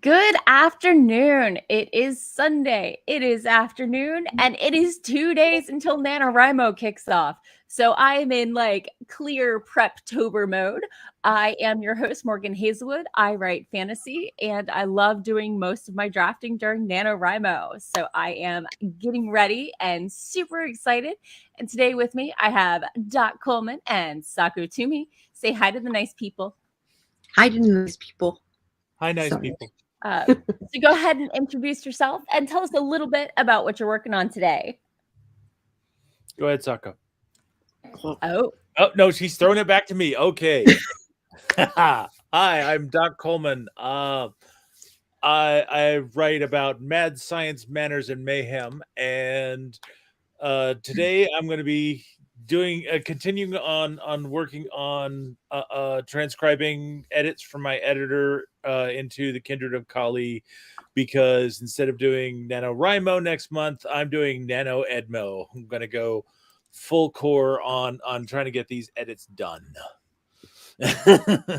Good afternoon. It is Sunday. It is afternoon, and it is 2 days until NaNoWriMo kicks off. So I am in like clear prep-tober mode. I am your host, Morgan Hazelwood. I write fantasy, and I love doing most of my drafting during NaNoWriMo. So I am getting ready and super excited. And today with me, I have Doc Coleman and Sako Tumi. Say hi to the nice people. Hi to the nice people. Hi, nice people. So go ahead and introduce yourself and tell us a little bit about what you're working on today. Go ahead, Sako. Oh, no, she's throwing it back to me. Okay. Hi, I'm Doc Coleman. I write about mad science, manners, and mayhem. And today I'm going to be doing continuing on working on transcribing edits from my editor into the Kindred of Kali, because instead of doing NaNoWriMo next month, I'm doing NaNoEdmo. I'm going to go full core on trying to get these edits done. All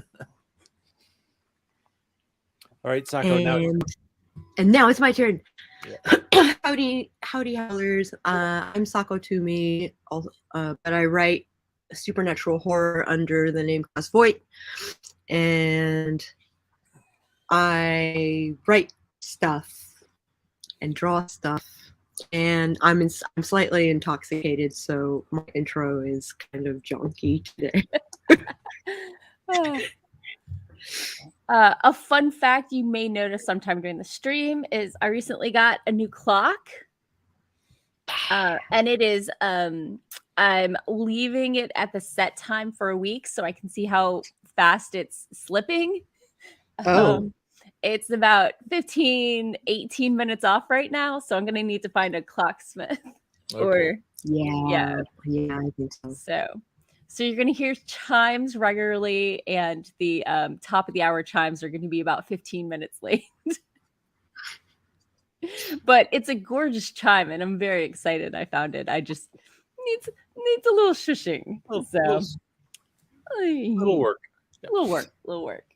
right, Sako. And now it's my turn. Yeah. Howdy, howlers. I'm Sako Tumi, but I write supernatural horror under the name class Voit, and I write stuff and draw stuff. And I'm slightly intoxicated, so my intro is kind of junky today. A fun fact you may notice sometime during the stream is I recently got a new clock, and it is I'm leaving it at the set time for a week so I can see how fast it's slipping. It's about 18 minutes off right now, so I'm gonna need to find a clocksmith. Okay. Yeah, I think so. So you're going to hear chimes regularly, and the top of the hour chimes are going to be about 15 minutes late. But it's a gorgeous chime, and I'm very excited I found it. I just needs a little shushing. Little work. Yeah. Little work.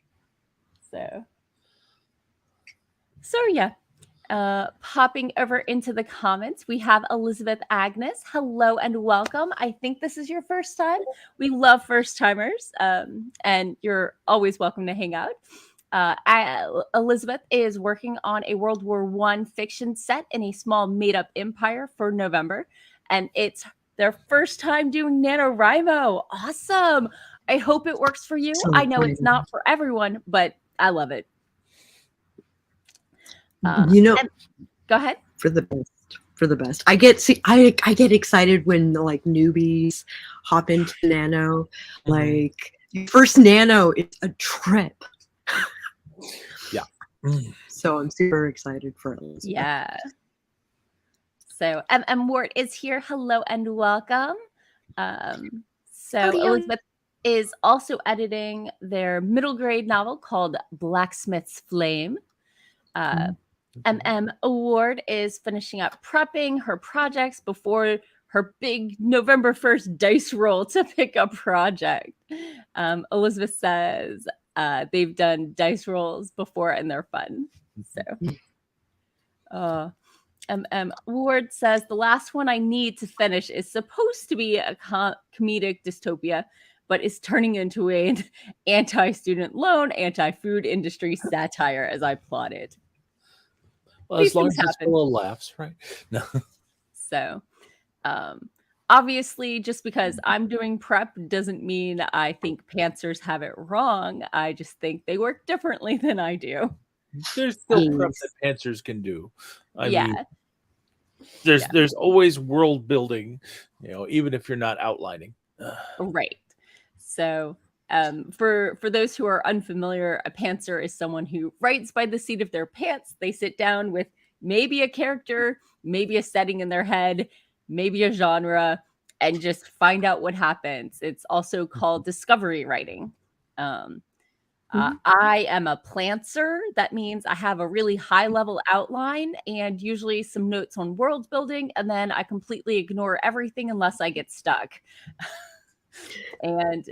So yeah. Popping over into the comments, we have Elizabeth Agnes. Hello and welcome. I think this is your first time. We love first timers, and you're always welcome to hang out. Elizabeth is working on a World War I fiction set in a small made-up empire for November, and it's their first time doing NaNoWriMo. Awesome. I hope it works for you. I know it's not for everyone, but I love it. Go ahead. For the best. I get excited when like newbies hop into Nano. Like first Nano, it's a trip. Yeah. So I'm super excited for it. Yeah. So Mort is here. Hello and welcome. Elizabeth is also editing their middle grade novel called Blacksmith's Flame. Award is finishing up prepping her projects before her big November 1st dice roll to pick a project. Elizabeth says they've done dice rolls before and they're fun. So, Ward says the last one I need to finish is supposed to be a comedic dystopia, but is turning into an anti-student loan, anti-food industry satire as I plotted. Well, as long as it's full of laughs, right? No. So, obviously, just because I'm doing prep doesn't mean I think pantsers have it wrong. I just think they work differently than I do. There's still prep that pantsers can do. I mean, there's always world building, even if you're not outlining. Right. So, for those who are unfamiliar, a pantser is someone who writes by the seat of their pants. They sit down with maybe a character, maybe a setting in their head, maybe a genre, and just find out what happens. It's also called discovery writing. I am a plantser. That means I have a really high level outline and usually some notes on world building, and then I completely ignore everything unless I get stuck. And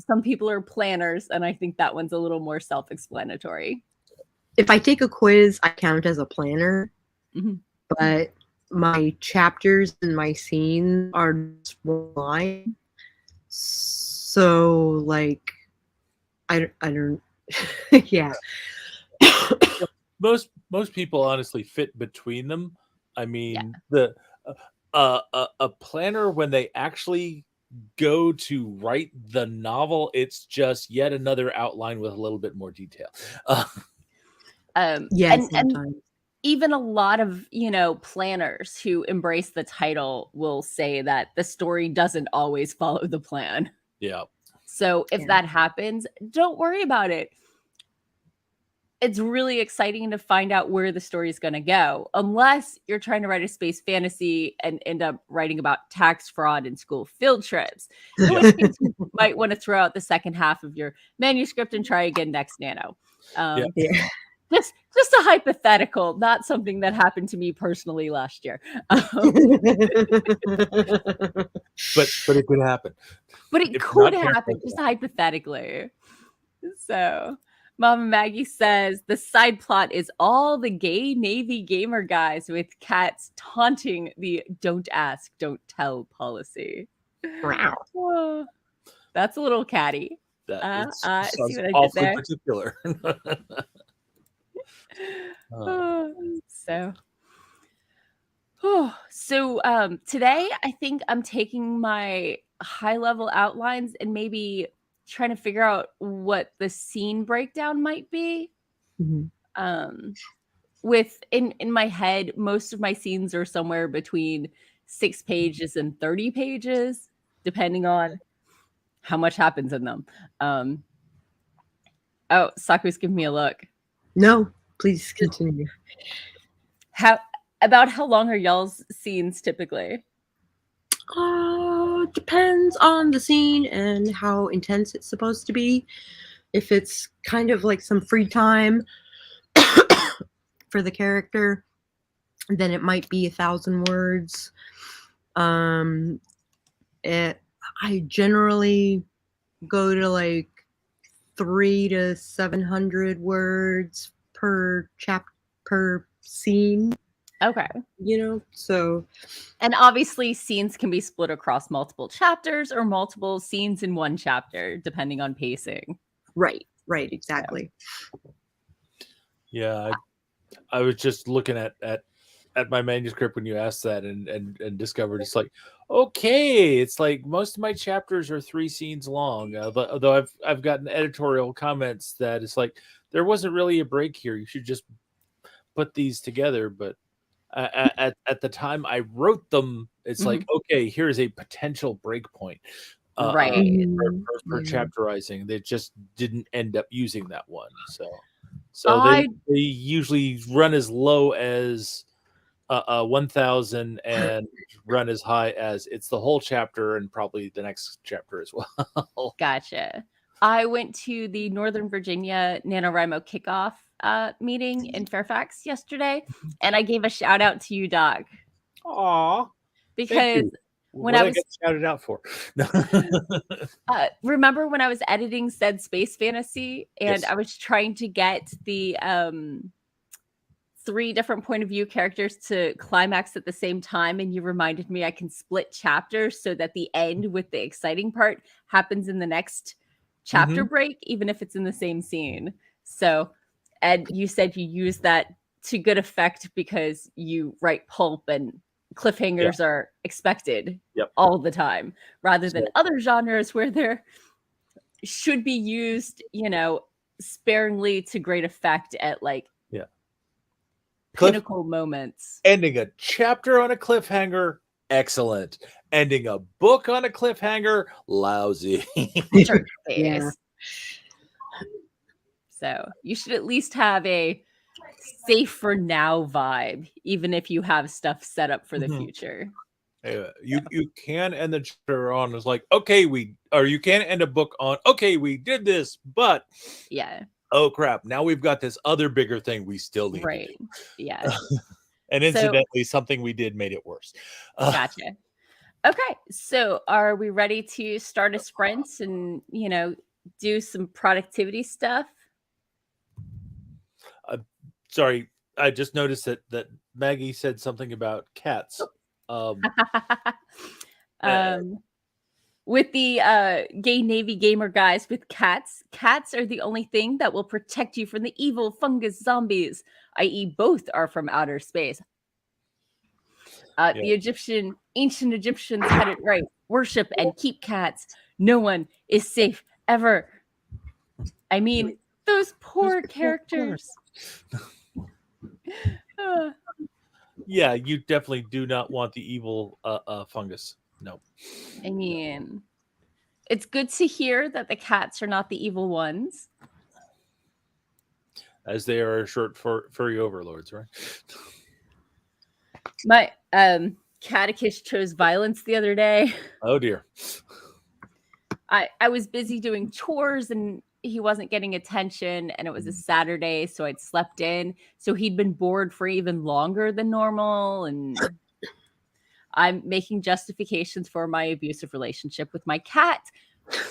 some people are planners, and I think that one's a little more self-explanatory. if I take a quiz, I count as a planner, Mhm. but my chapters and my scenes are just one line. So like, I don't, yeah. Most people honestly fit between them. I mean, the a planner, when they actually go to write the novel, it's just yet another outline with a little bit more detail. Yeah, and sometimes. even a lot of, planners who embrace the title will say that the story doesn't always follow the plan. Yeah. So if Yeah. that happens, don't worry about it. It's really exciting to find out where the story is going to go, unless you're trying to write a space fantasy and end up writing about tax fraud and school field trips, in which case you might want to throw out the second half of your manuscript and try again next Nano. Yeah. Just a hypothetical, not something that happened to me personally last year. But it could happen. But it If could not, happen, just hypothetically. So, Mama Maggie says the side plot is all the gay Navy gamer guys with cats taunting the "don't ask, don't tell" policy. Wow. Oh, that's a little catty. That See sounds what I did awfully there? particular. Today I think I'm taking my high level outlines and maybe trying to figure out what the scene breakdown might be. Mhm. With in my head, most of my scenes are somewhere between 6 pages and 30 pages, depending on how much happens in them. Oh, Saku's giving me a look. No, please continue. How long are y'all's scenes typically? Depends on the scene and how intense it's supposed to be. If it's kind of like some free time for the character, then it might be 1,000 words. I generally go to like 300 to 700 words per scene. Okay. So. And obviously scenes can be split across multiple chapters or multiple scenes in one chapter, depending on pacing. Right, exactly. Yeah, I was just looking at my manuscript when you asked that, and discovered it's like, okay, it's like most of my chapters are 3 scenes long. Although I've gotten editorial comments that it's like there wasn't really a break here. You should just put these together. But at the time I wrote them, it's like, okay, here's a potential break point. Right. For chapterizing. They just didn't end up using that one. So I they usually run as low as 1,000 and run as high as it's the whole chapter and probably the next chapter as well. Gotcha. I went to the Northern Virginia NaNoWriMo kickoff meeting in Fairfax yesterday, and I gave a shout out to you, Doc, Aw, thank because you. when What I I was get shouted out for? remember when I was editing said space fantasy and Yes. I was trying to get the 3 different point of view characters to climax at the same time, and you reminded me I can split chapters so that the end with the exciting part happens in the next chapter break, even if it's in the same scene. So, and you said you use that to good effect because you write pulp and cliffhangers are expected all the time, rather than other genres where they're should be used, sparingly to great effect at like pinnacle moments. Ending a chapter on a cliffhanger, excellent. Ending a book on a cliffhanger, lousy. Yeah. So you should at least have a safe for now vibe, even if you have stuff set up for the future. You can end the chapter on is like, okay, you can end a book on, okay, we did this, but oh crap, now we've got this other bigger thing we still need to do. Yeah. And incidentally, something we did made it worse. Gotcha. Okay, so are we ready to start a sprint and do some productivity stuff? Sorry, I just noticed that Maggie said something about cats. um, with the gay Navy gamer guys with cats are the only thing that will protect you from the evil fungus zombies, i.e. both are from outer space. The ancient Egyptians had it right. Worship and keep cats. No one is safe ever. I mean, those poor characters. Yeah, you definitely do not want the evil fungus. No. I mean, it's good to hear that the cats are not the evil ones. As they are short furry overlords, right? My catechist chose violence the other day. Oh dear. I was busy doing chores and he wasn't getting attention, and it was a Saturday, so I'd slept in. So he'd been bored for even longer than normal, and I'm making justifications for my abusive relationship with my cat.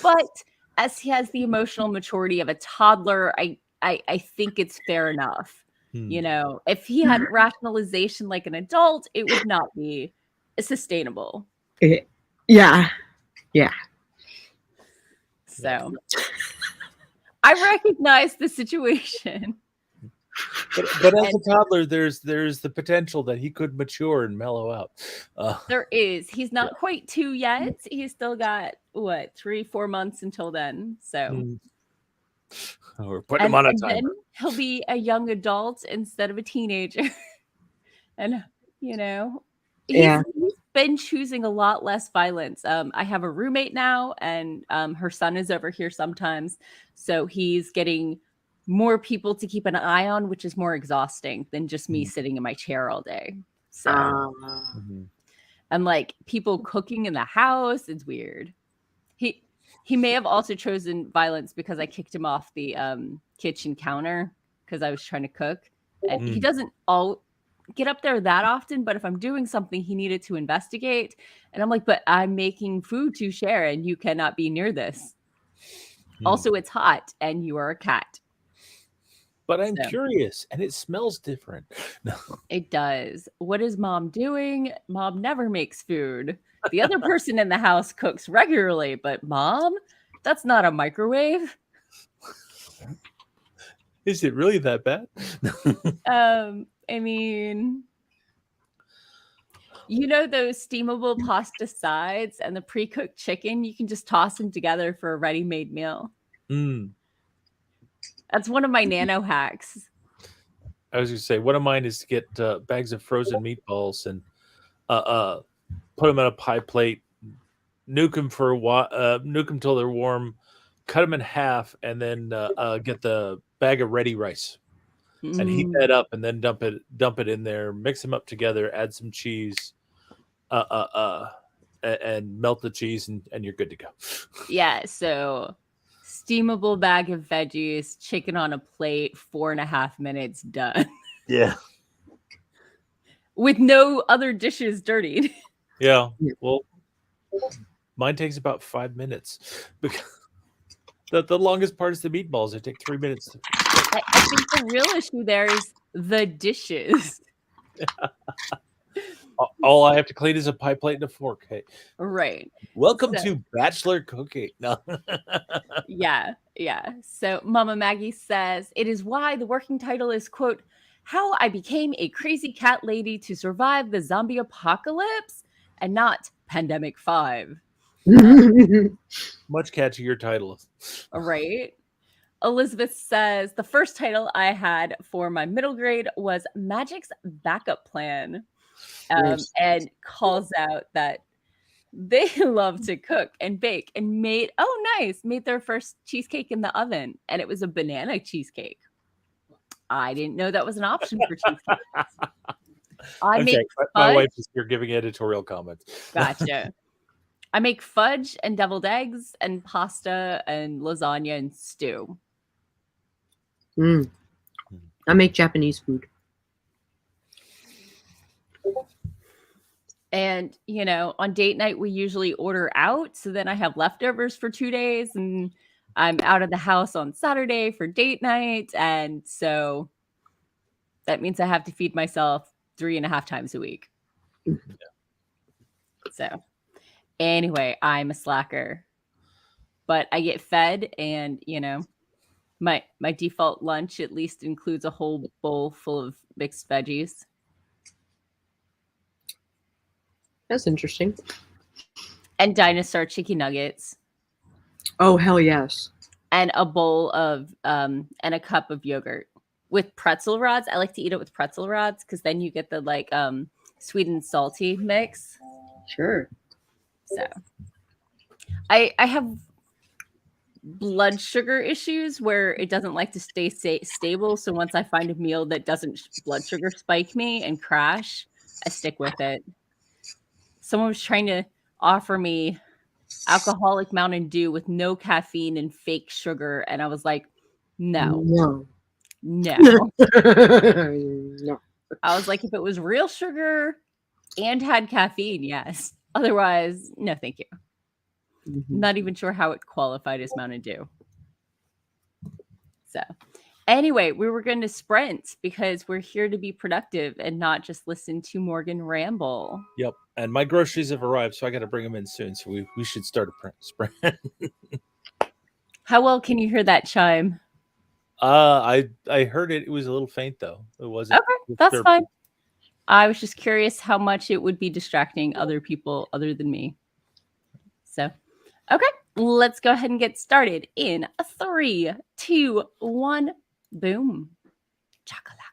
But as he has the emotional maturity of a toddler, I think it's fair enough. You know, if he had rationalization like an adult, it would not be sustainable. Yeah. So I recognize the situation. But as a toddler, there's the potential that he could mature and mellow out. There is. He's not quite 2 yet. He's still got, 3-4 months until then. So we're putting him on a timer. Then he'll be a young adult instead of a teenager. And, he's been choosing a lot less violence. I have a roommate now, and her son is over here sometimes. So he's getting more people to keep an eye on, which is more exhausting than just me sitting in my chair all day. So, and like people cooking in the house, it's weird. He may have also chosen violence because I kicked him off the kitchen counter because I was trying to cook. And he doesn't all get up there that often, but if I'm doing something, he needed to investigate. And I'm like, but I'm making food to share and you cannot be near this. Also, it's hot and you are a cat. But I'm curious, and it smells different. It does. What is mom doing? Mom never makes food. The other person in the house cooks regularly, but mom, that's not a microwave. Is it really that bad? I mean, those steamable pasta sides and the pre-cooked chicken, you can just toss them together for a ready-made meal. That's one of my nano hacks. I was going to say, one of mine is to get bags of frozen meatballs and put them on a pie plate, nuke them for a while, nuke them till they're warm, cut them in half, and then get the bag of ready rice and heat that up, and then dump it in there, mix them up together, add some cheese, and melt the cheese, and you're good to go. Yeah, so steamable bag of veggies, chicken on a plate, 4.5 minutes, done. Yeah. With no other dishes dirtied. Yeah. Well, mine takes about 5 minutes. Because the longest part is the meatballs. It takes 3 minutes. I think the real issue there is the dishes. All I have to clean is a pie plate and a fork. Hey. Right. Welcome to Bachelor Cooking. No. Yeah. So Mama Maggie says, it is why the working title is, quote, How I Became a Crazy Cat Lady to Survive the Zombie Apocalypse, and not Pandemic 5. Much catchier title. Right. Elizabeth says, the first title I had for my middle grade was Magic's Backup Plan. And calls out that they love to cook and bake and made their first cheesecake in the oven, and it was a banana cheesecake. I didn't know that was an option for cheesecake. My wife is here giving editorial comments. Gotcha. I make fudge and deviled eggs and pasta and lasagna and stew. I make Japanese food. And, on date night, we usually order out. So then I have leftovers for 2 days and I'm out of the house on Saturday for date night. And so that means I have to feed myself 3.5 times a week. So anyway, I'm a slacker, but I get fed, and my default lunch at least includes a whole bowl full of mixed veggies That's interesting. and dinosaur chicken nuggets Oh, hell yes. and a bowl of and a cup of yogurt with pretzel rods. I like to eat it with pretzel rods because then you get the like sweet and salty mix. Sure. So I have blood sugar issues where it doesn't like to stay stable. So once I find a meal that doesn't blood sugar spike me and crash, I stick with it. Someone was trying to offer me alcoholic Mountain Dew with no caffeine and fake sugar, and I was like, no. No. I was like, if it was real sugar and had caffeine, yes. Otherwise, no, thank you. Not even sure how it qualified as Mountain Dew. So anyway, we were going to sprint because we're here to be productive and not just listen to Morgan ramble. Yep. And my groceries have arrived, so I got to bring them in soon. So we should start a sprint. How well can you hear that chime? I heard it. It was a little faint though. It wasn't. Okay, that's fine. I was just curious how much it would be distracting other people other than me. So, okay, let's go ahead and get started in 3, 2, 1, boom. Chakalaka.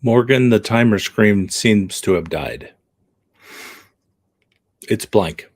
Morgan, the timer screen seems to have died. It's blank.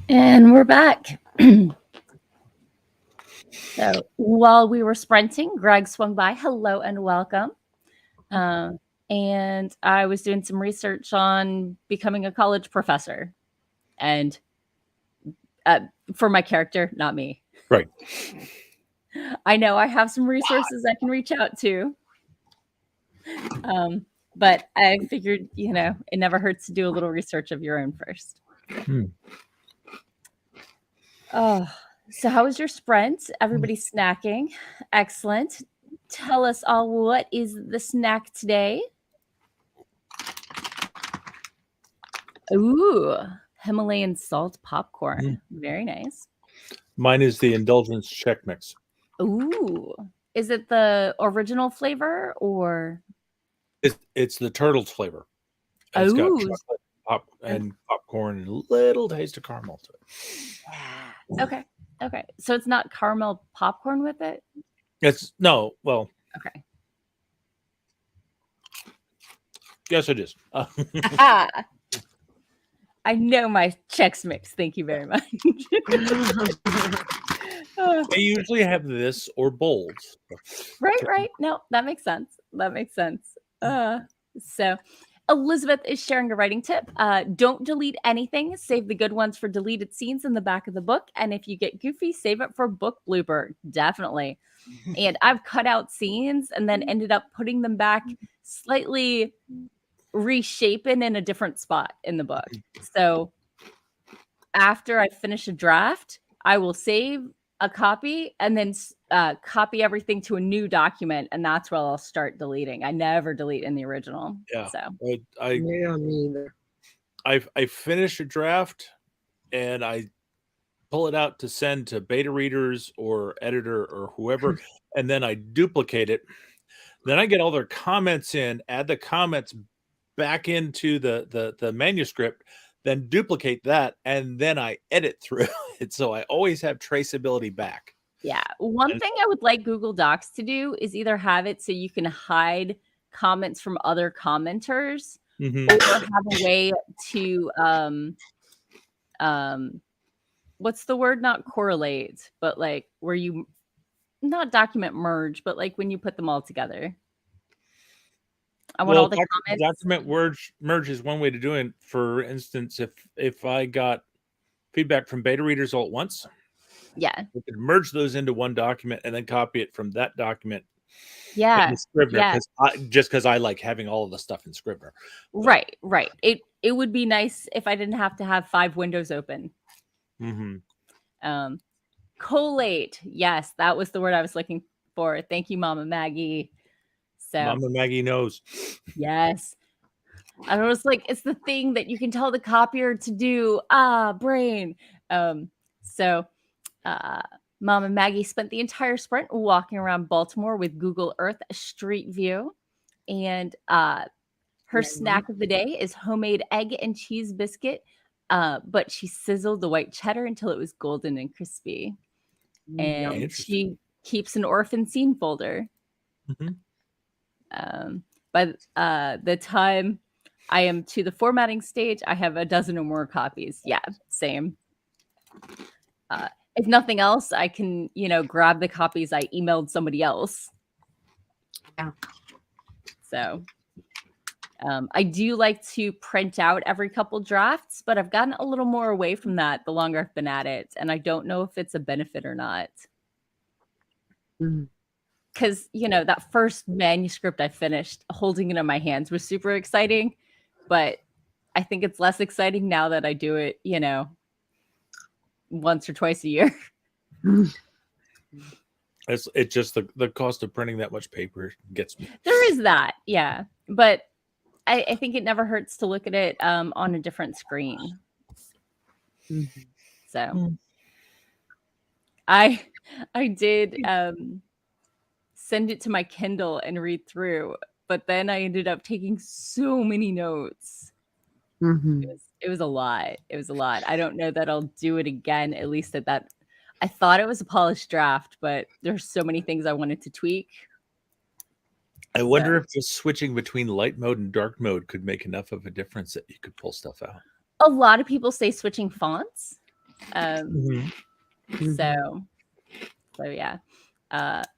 And we're back. So while we were sprinting, Greg swung by. Hello and welcome. And I was doing some research on becoming a college professor. And for my character, not me. Right. I know I have some resources I can reach out to. But I figured, it never hurts to do a little research of your own first. Oh, so how was your sprint? Everybody snacking. Excellent. Tell us all, what is the snack today? Ooh, Himalayan salt popcorn. Very nice. Mine is the Indulgence Check Mix. Ooh, is it the original flavor or? It's the Turtles flavor. It's got Oh, chocolate and popcorn and a little taste of caramel to it. Yeah. Okay. So it's not caramel popcorn with it? Well. Okay. Yes, it is. I know my Chex Mix. Thank you very much. I usually have this or bowls. Right. No, that makes sense. So Elizabeth is sharing a writing tip. Don't delete anything. Save the good ones for deleted scenes in the back of the book. And if you get goofy, save it for book blooper. Definitely. And I've cut out scenes and then ended up putting them back slightly reshapen in a different spot in the book. So after I finish a draft, I will save a copy and then copy everything to a new document, and that's where I'll start deleting. I never delete in the original. Yeah. So Yeah, me either. I finish a draft and I pull it out to send to beta readers or editor or whoever, and then I duplicate it. Then I get all their comments in, add the comments back into the manuscript, then duplicate that, and then I edit through it. So I always have traceability back. Yeah. One thing I would like Google Docs to do is either have it so you can hide comments from other commenters, or have a way to what's the word? Not correlate, but like where you not document merge, but like when you put them all together. I want all the comments. Document merge is one way to do it. For instance, if I got feedback from beta readers all at once, yeah, we could merge those into one document and then copy it from that document. Yeah, Scrivener, because I like having all of the stuff in Scrivener. Right. It would be nice if I didn't have to have 5 windows open. Collate. Yes, that was the word I was looking for. Thank you, Mama Maggie. So Mama Maggie knows. Yes. I was like, it's the thing that you can tell the copier to do. Brain. So Mama Maggie spent the entire sprint walking around Baltimore with Google Earth Street View. And her snack of the day is homemade egg and cheese biscuit. But she sizzled the white cheddar until it was golden and crispy. And she keeps an orphan scene folder. By the time I am to the formatting stage, I have a dozen or more copies. Yeah, same. If nothing else, I can, grab the copies I emailed somebody else. Yeah. So I do like to print out every couple drafts, but I've gotten a little more away from that the longer I've been at it. And I don't know if it's a benefit or not. Because, that first manuscript I finished, holding it in my hands was super exciting. But I think it's less exciting now that I do it, once or twice a year. It's just the cost of printing that much paper gets me. There is that, yeah. But I think it never hurts to look at it on a different screen. So I did send it to my Kindle and read through, but then I ended up taking so many notes. It was a lot. I don't know that I'll do it again, at least at that. I thought it was a polished draft, but there's so many things I wanted to tweak. I wonder if just switching between light mode and dark mode could make enough of a difference that you could pull stuff out. A lot of people say switching fonts. Mhm. So yeah.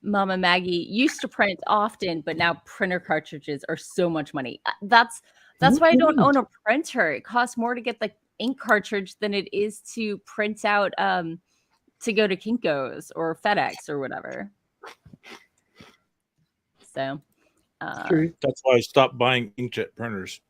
Mama Maggie used to print often, but now printer cartridges are so much money. That's why I don't own a printer. It costs more to get the ink cartridge than it is to print out to go to Kinko's or FedEx or whatever. So True. That's why I stopped buying inkjet printers.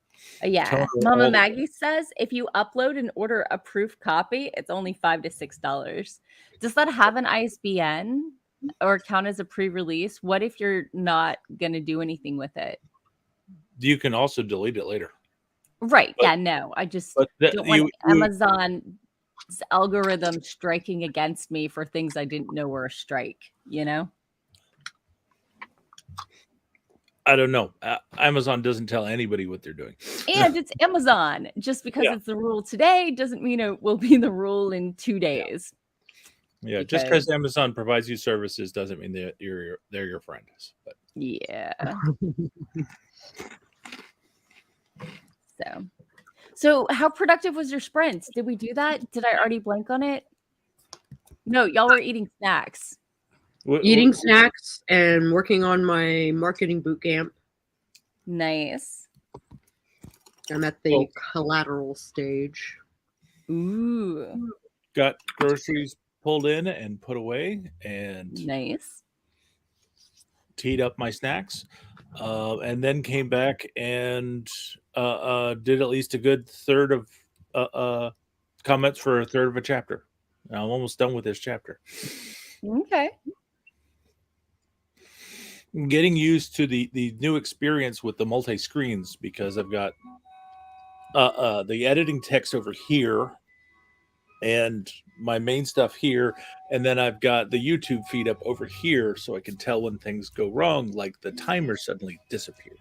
yeah. Tell her Mama all- Maggie says if you upload and order a proof copy, it's only $5 to $6. Does that have an ISBN or count as a pre-release? What if you're not going to do anything with it? You can also delete it later. Right. But- yeah, no. I just But don't want Amazon's algorithm striking against me for things I didn't know were a strike, you know? I don't know. Amazon doesn't tell anybody what they're doing. And it's Amazon. Just because Yeah. it's the rule today doesn't mean it will be the rule in 2 days. Yeah, just because Amazon provides you services doesn't mean that they're your friend. But yeah. So how productive was your sprint? Did we do that? Did I already blank on it? No, y'all were eating snacks. Eating snacks and working on my marketing boot camp. Nice. I'm at the collateral stage. Ooh. Got groceries pulled in and put away, and nice. Teed up my snacks, and then came back and did at least a good third of comments for a third of a chapter. And I'm almost done with this chapter. Okay. Getting used to the new experience with the multi-screens, because I've got the editing text over here and my main stuff here, and then I've got the YouTube feed up over here, so I can tell when things go wrong, like the timer suddenly disappeared.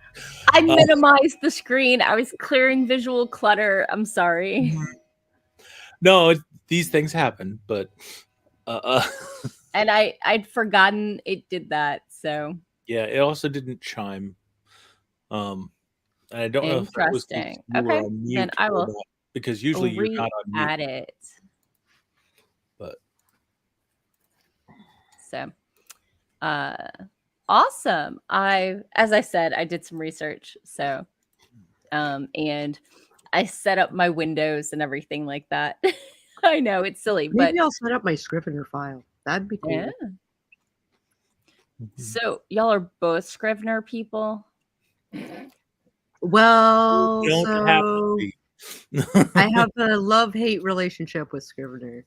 I minimized the screen. I was clearing visual clutter. I'm sorry. No, these things happen, but and I'd forgotten it did that. So yeah, it also didn't chime. And I don't know if that was interesting. you were Okay, on mute then I or will not, because usually you're not on mute. add it. But so, awesome. As I said, I did some research. So, and I set up my windows and everything like that. I know it's silly, but maybe I'll set up my Scrivener file. That'd be cool. yeah. So y'all are both Scrivener people? Well, you don't have to be. I have a love-hate relationship with Scrivener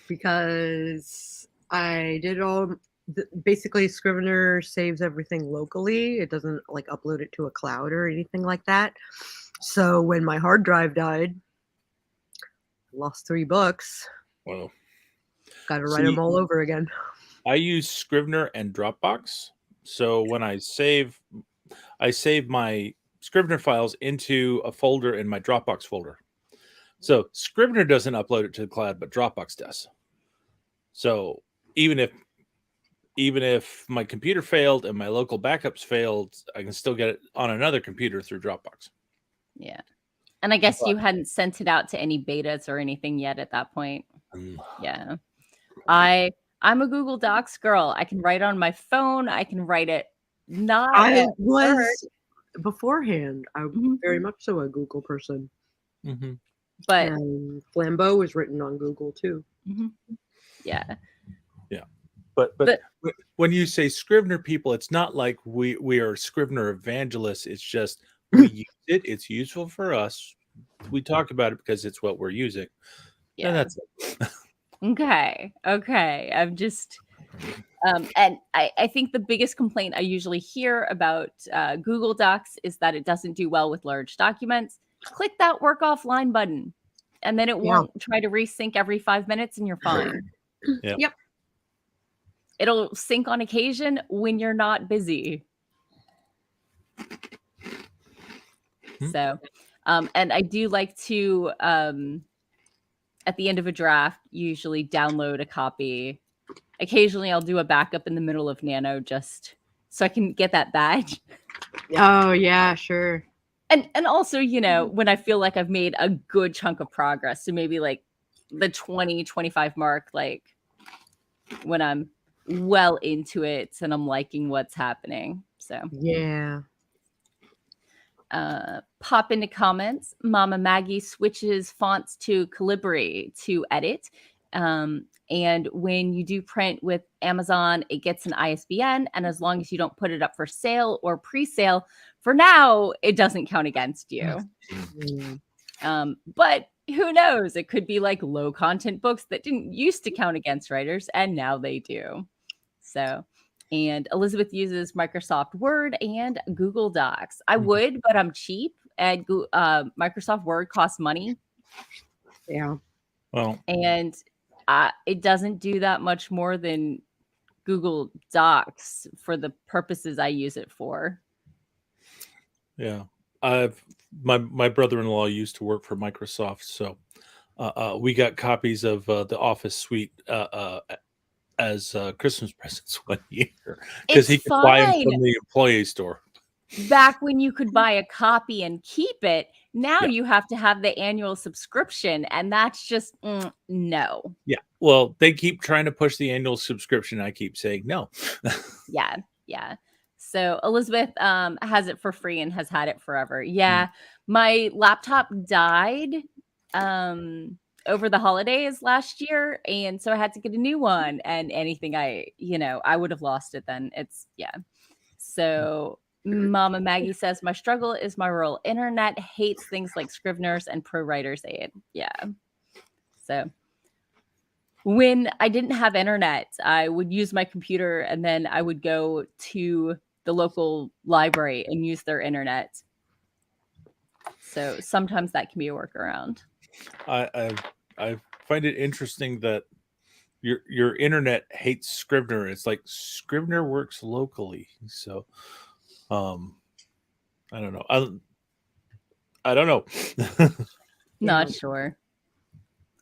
because I did all basically Scrivener saves everything locally. It doesn't like upload it to a cloud or anything like that. So when my hard drive died, I lost 3 books. Well, got to write them all over again. I use Scrivener and Dropbox. So when I save my Scrivener files into a folder in my Dropbox folder. So Scrivener doesn't upload it to the cloud, but Dropbox does. So even if my computer failed and my local backups failed, I can still get it on another computer through Dropbox. Yeah. And I guess you hadn't sent it out to any betas or anything yet at that point. Yeah. I'm a Google Docs girl. I can write on my phone. I can write it not. I was beforehand. I'm very much so a Google person. Mm-hmm. But Flambeau was written on Google too. Mm-hmm. Yeah. Yeah. But when you say Scrivener people, it's not like we are Scrivener evangelists. It's just we use it. It's useful for us. We talk about it because it's what we're using. Yeah. And that's it. Okay. I'm just and I think the biggest complaint I usually hear about Google Docs is that it doesn't do well with large documents. Click that work offline button and then it won't try to resync every 5 minutes and you're fine. Yep. It'll sync on occasion when you're not busy. So, and I do like to, at the end of a draft, usually download a copy. Occasionally, I'll do a backup in the middle of Nano just so I can get that badge. Oh, yeah, sure. And also, when I feel like I've made a good chunk of progress, so maybe like the 20-25 mark, like when I'm well into it and I'm liking what's happening. So Yeah. pop into comments. Mama Maggie switches fonts to Calibri to edit. And when you do print with Amazon, it gets an ISBN. And as long as you don't put it up for sale or pre-sale, for now, it doesn't count against you. But who knows? It could be like low content books that didn't used to count against writers, and now they do. So, and Elizabeth uses Microsoft Word and Google Docs. I would, but I'm cheap. And Microsoft Word costs money. Yeah. Well, and it doesn't do that much more than Google Docs for the purposes I use it for. yeah. My brother-in-law used to work for Microsoft, so we got copies of the Office suite as Christmas presents one year because he It's could buy them fine. from the employee store. Back when you could buy a copy and keep it, now Yeah. you have to have the annual subscription, and that's just no. Yeah. Well, they keep trying to push the annual subscription. I keep saying no. Yeah. So Elizabeth has it for free and has had it forever. Yeah. My laptop died over the holidays last year, and so I had to get a new one, and anything I would have lost it then. So Mama Maggie says my struggle is my rural internet hates things like Scrivener's and Pro Writer's Aid. Yeah. So when I didn't have internet, I would use my computer and then I would go to the local library and use their internet. So sometimes that can be a workaround. I find it interesting that your internet hates Scrivener. It's like Scrivener works locally, so I don't know. I don't know. Not sure.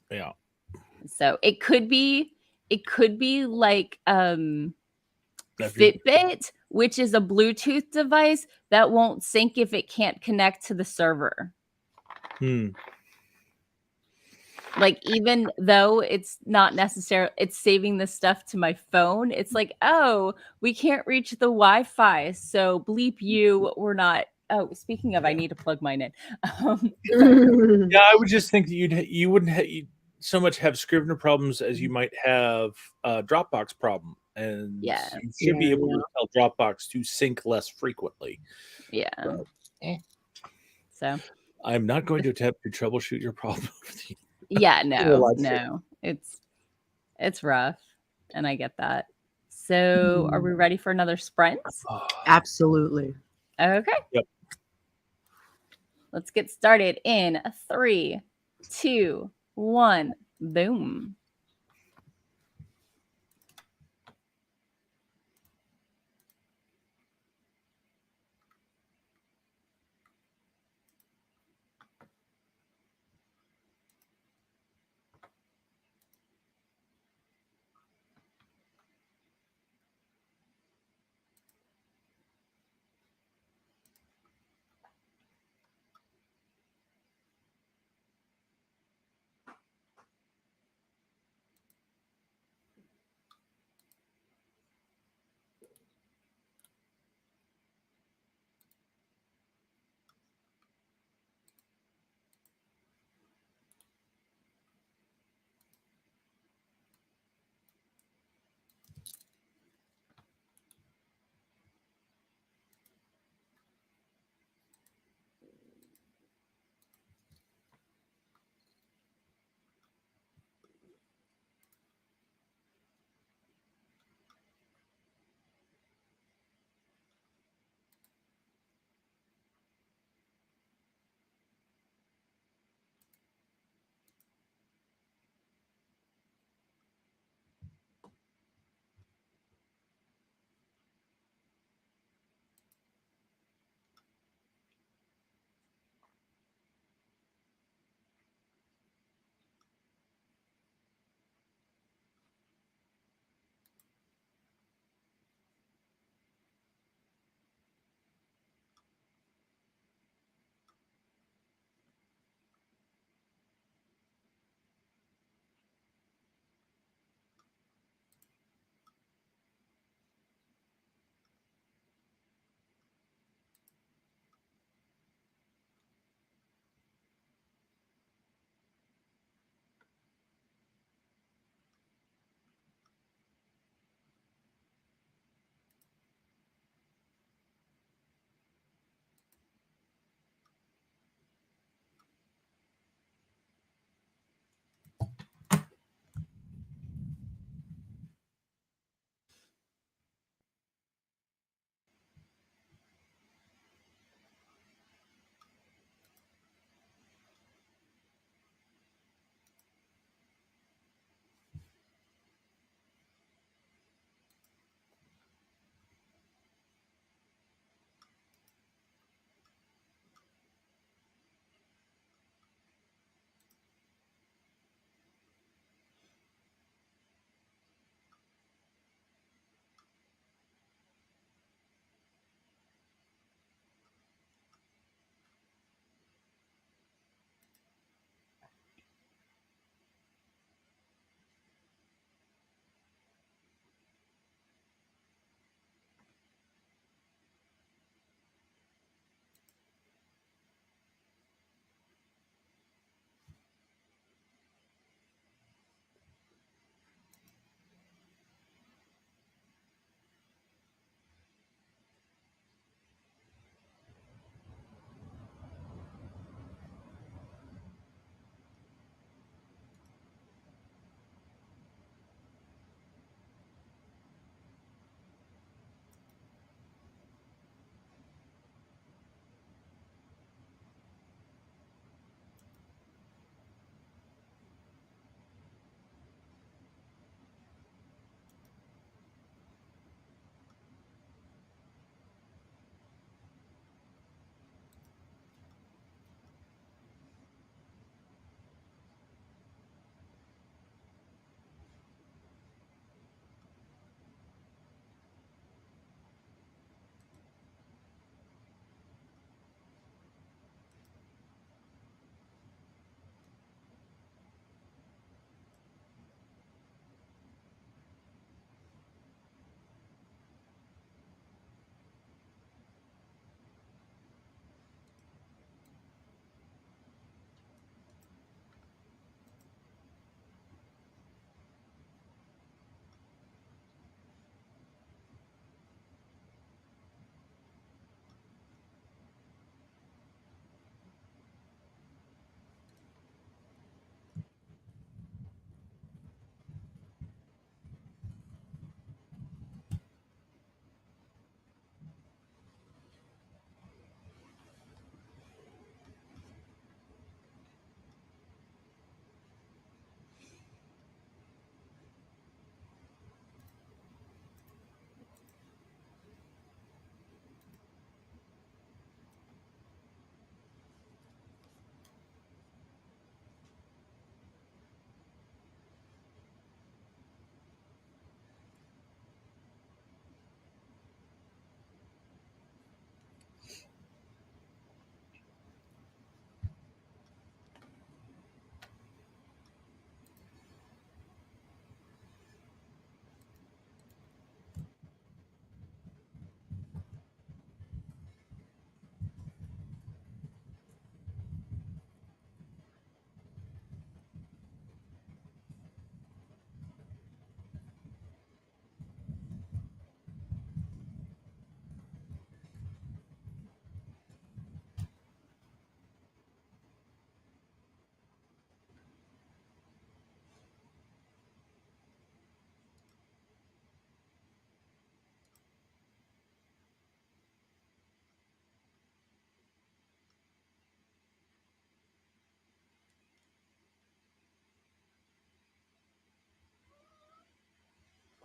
Yeah. So it could be like Fitbit, which is a Bluetooth device that won't sync if it can't connect to the server. Like, even though it's not necessarily, it's saving the stuff to my phone. It's like, oh, we can't reach the Wi-Fi, so bleep you. We're not. Oh, speaking of, I need to plug mine in. Yeah, I would just think that you wouldn't so much have Scrivener problems as you might have a Dropbox problem, and you should be able to tell Dropbox to sync less frequently. Yeah. So I'm not going to attempt to troubleshoot your problem. Yeah, no, it's rough, and I get that. So, are we ready for another sprint? Absolutely. Okay. Yep. Let's get started in 3, 2, 1. Boom.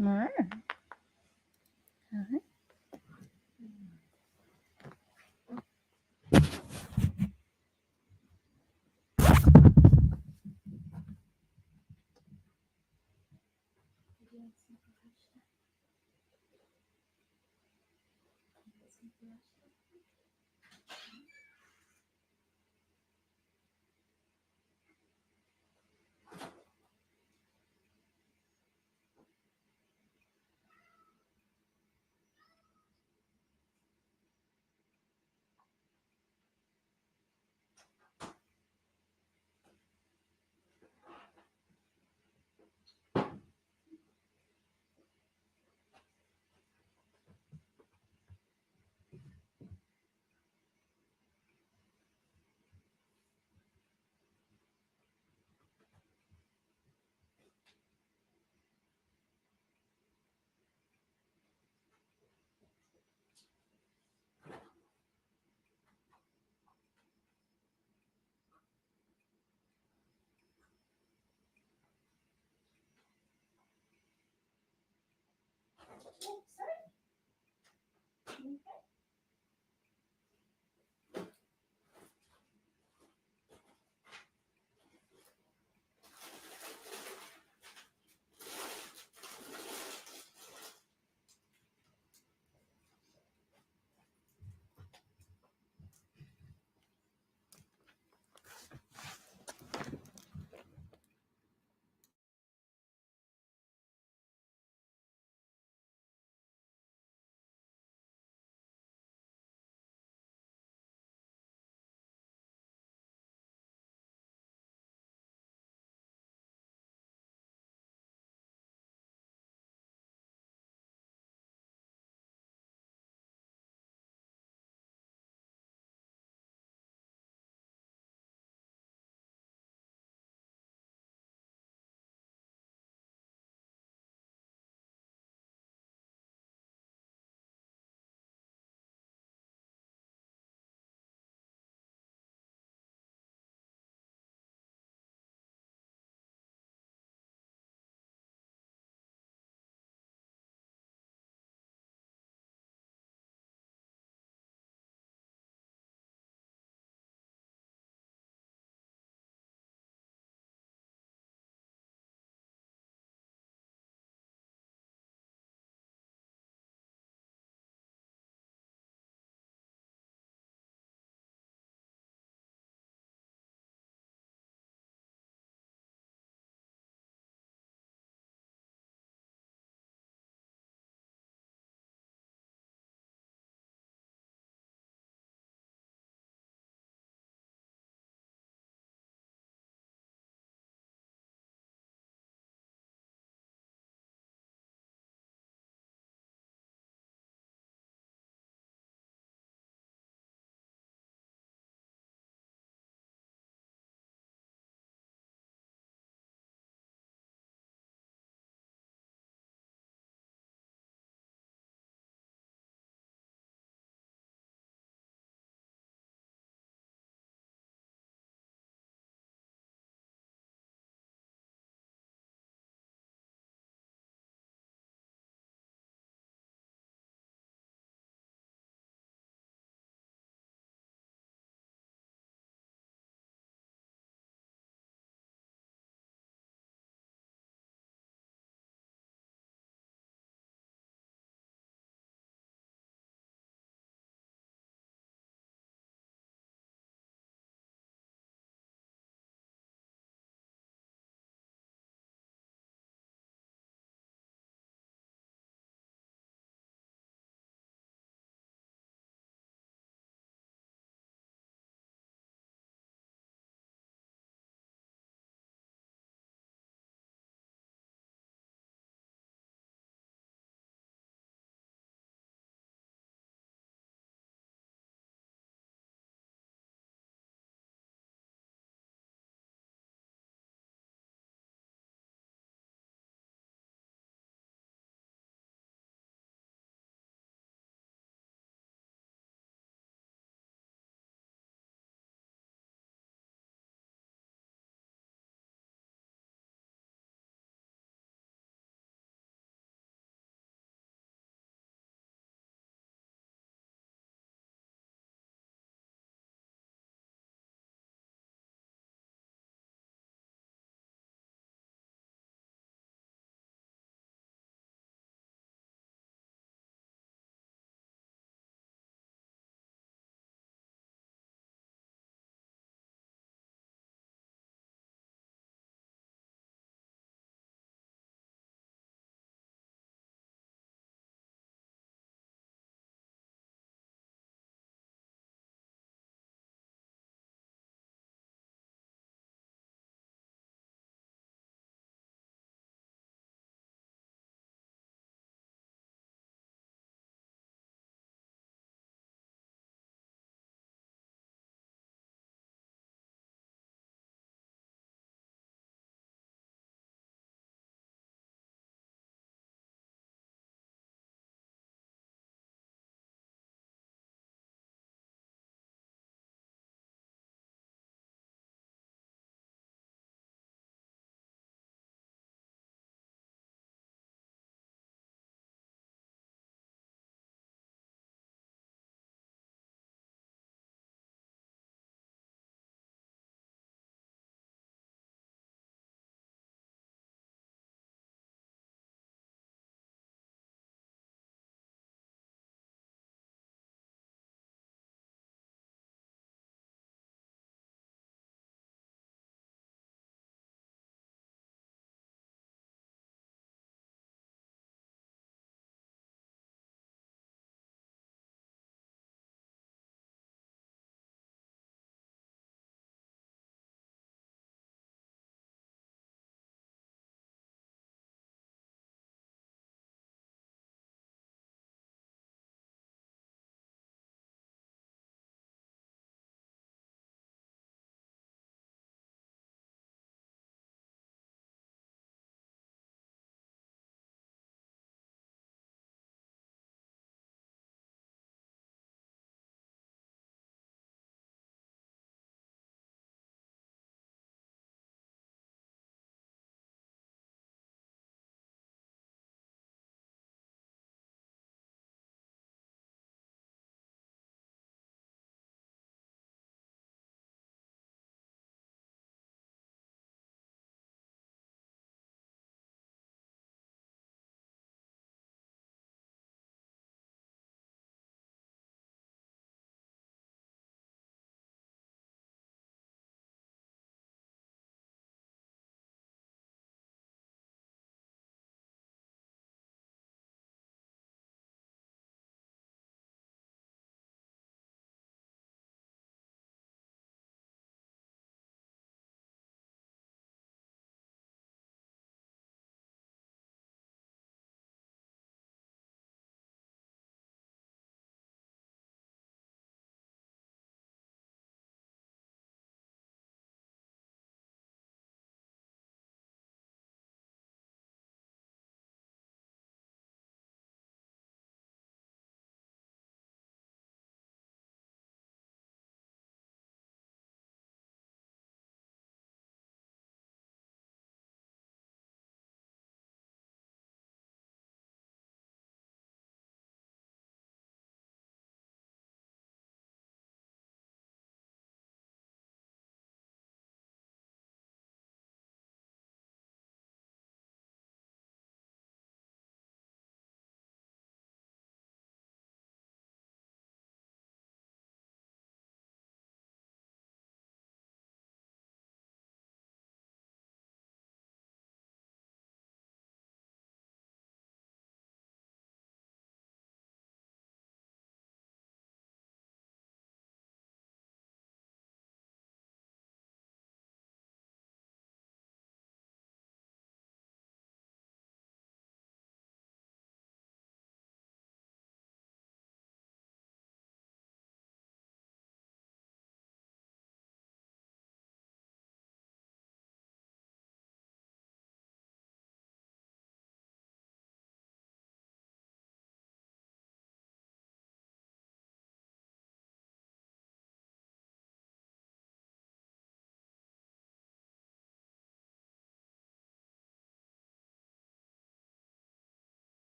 All right.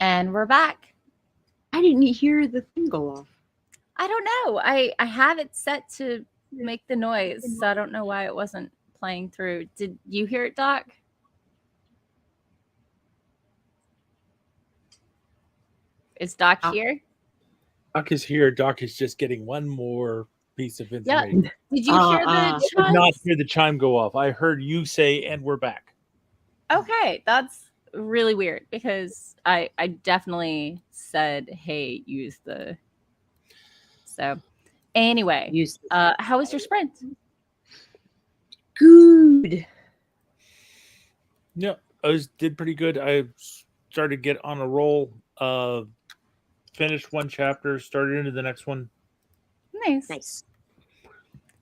And we're back. I didn't hear the thing go off. I don't know. I have it set to make the noise, so I don't know why it wasn't playing through. Did you hear it, Doc? Is Doc here? Doc is here. Doc is just getting one more piece of information. Yeah. Did you hear the I did chime? not hear the chime go off. I heard you say, "And we're back." Okay, that's really weird because I definitely said, "Hey, use the." So, anyway, how was your sprint? Good. Yeah, I did pretty good. I started to get on a roll. Finished one chapter, started into the next one. Nice.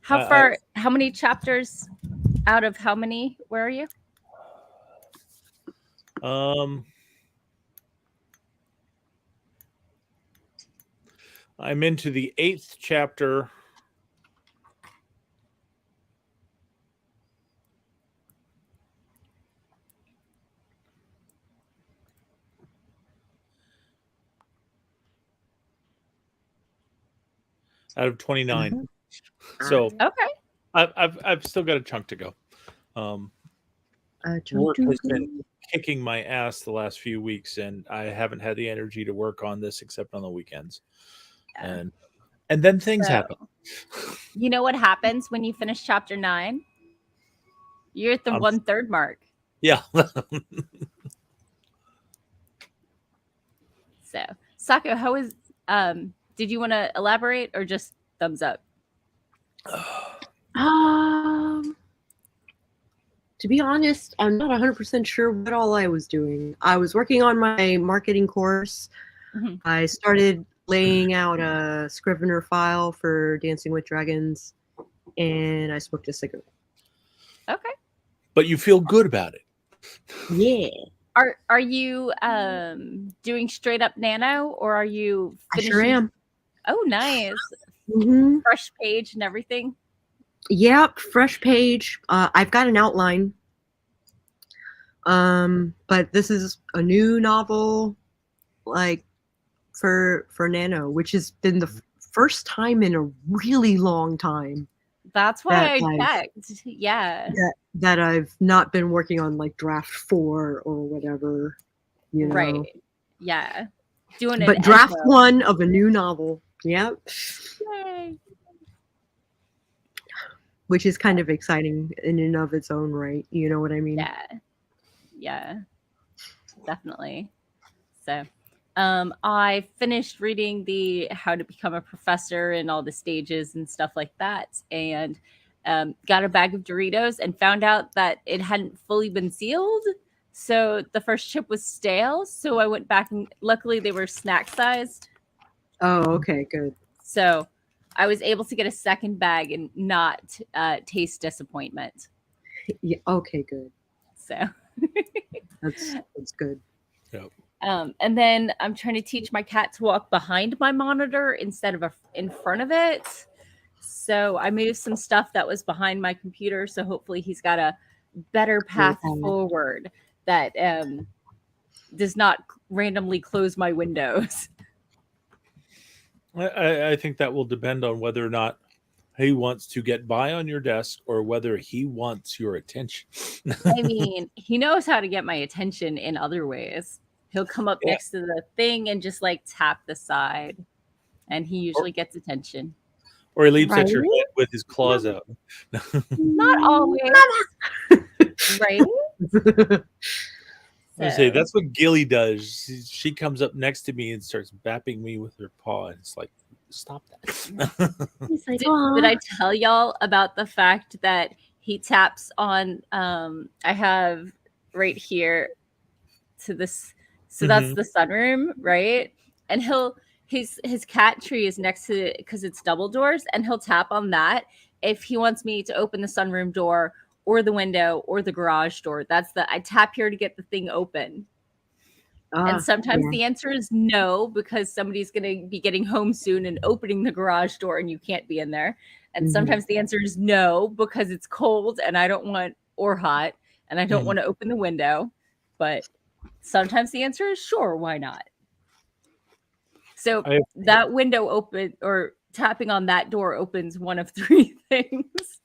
How far? How many chapters out of how many? Where are you? I'm into the 8th chapter. Out of 29. Mm-hmm. So okay, I've still got a chunk to go. Work has been kicking my ass the last few weeks, and I haven't had the energy to work on this except on the weekends. Yeah. And then things happen. You know what happens when you finish chapter 9? You're at the 1/3 mark. Yeah. So, Sako, how is did you want to elaborate or just thumbs up? To be honest, I'm not 100% sure what all I was doing. I was working on my marketing course. Mm-hmm. I started laying out a Scrivener file for Dancing with Dragons, and I smoked a cigarette. Okay. But you feel good about it. Yeah. Are you doing straight up nano, or are you finishing? I sure am. Oh, nice. Mm-hmm. Fresh page and everything. Yep, fresh page. I've got an outline. But this is a new novel, like for Nano, which has been the first time in a really long time. That's why I checked. Yeah. That I've not been working on like draft 4 or whatever, you know. Right. Yeah. But draft 1 of a new novel. Yep. Yay. Which is kind of exciting in and of its own right. You know what I mean? Yeah. Definitely. So, I finished reading the How to Become a Professor and all the stages and stuff like that, and got a bag of Doritos and found out that it hadn't fully been sealed. So the first chip was stale. So I went back and luckily they were snack sized. Oh, okay, good. So I was able to get a second bag and not taste disappointment. Yeah. Okay, good. So that's good. Yep. And then I'm trying to teach my cat to walk behind my monitor instead of in front of it. So I moved some stuff that was behind my computer. So hopefully he's got a better path forward that does not randomly close my windows. I think that will depend on whether or not he wants to get by on your desk or whether he wants your attention. I mean, he knows how to get my attention in other ways. He'll come up next to the thing and just like tap the side, and he usually gets attention. Or he leaps at your head with his claws out. Not always. Right? I say that's what Gilly does. She comes up next to me and starts bapping me with her paw, and it's like, stop that. Did I tell y'all about the fact that he taps on? I have right here to this. So that's the sunroom, right? And his cat tree is next to it because it's double doors, and he'll tap on that if he wants me to open the sunroom door or the window or the garage door. I tap here to get the thing open. And sometimes the answer is no, because somebody's going to be getting home soon and opening the garage door and you can't be in there. And sometimes the answer is no, because it's cold and I don't want, or hot, and I don't want to open the window. But Sometimes the answer is sure, why not? So I- that window open or tapping on that door opens one of three things.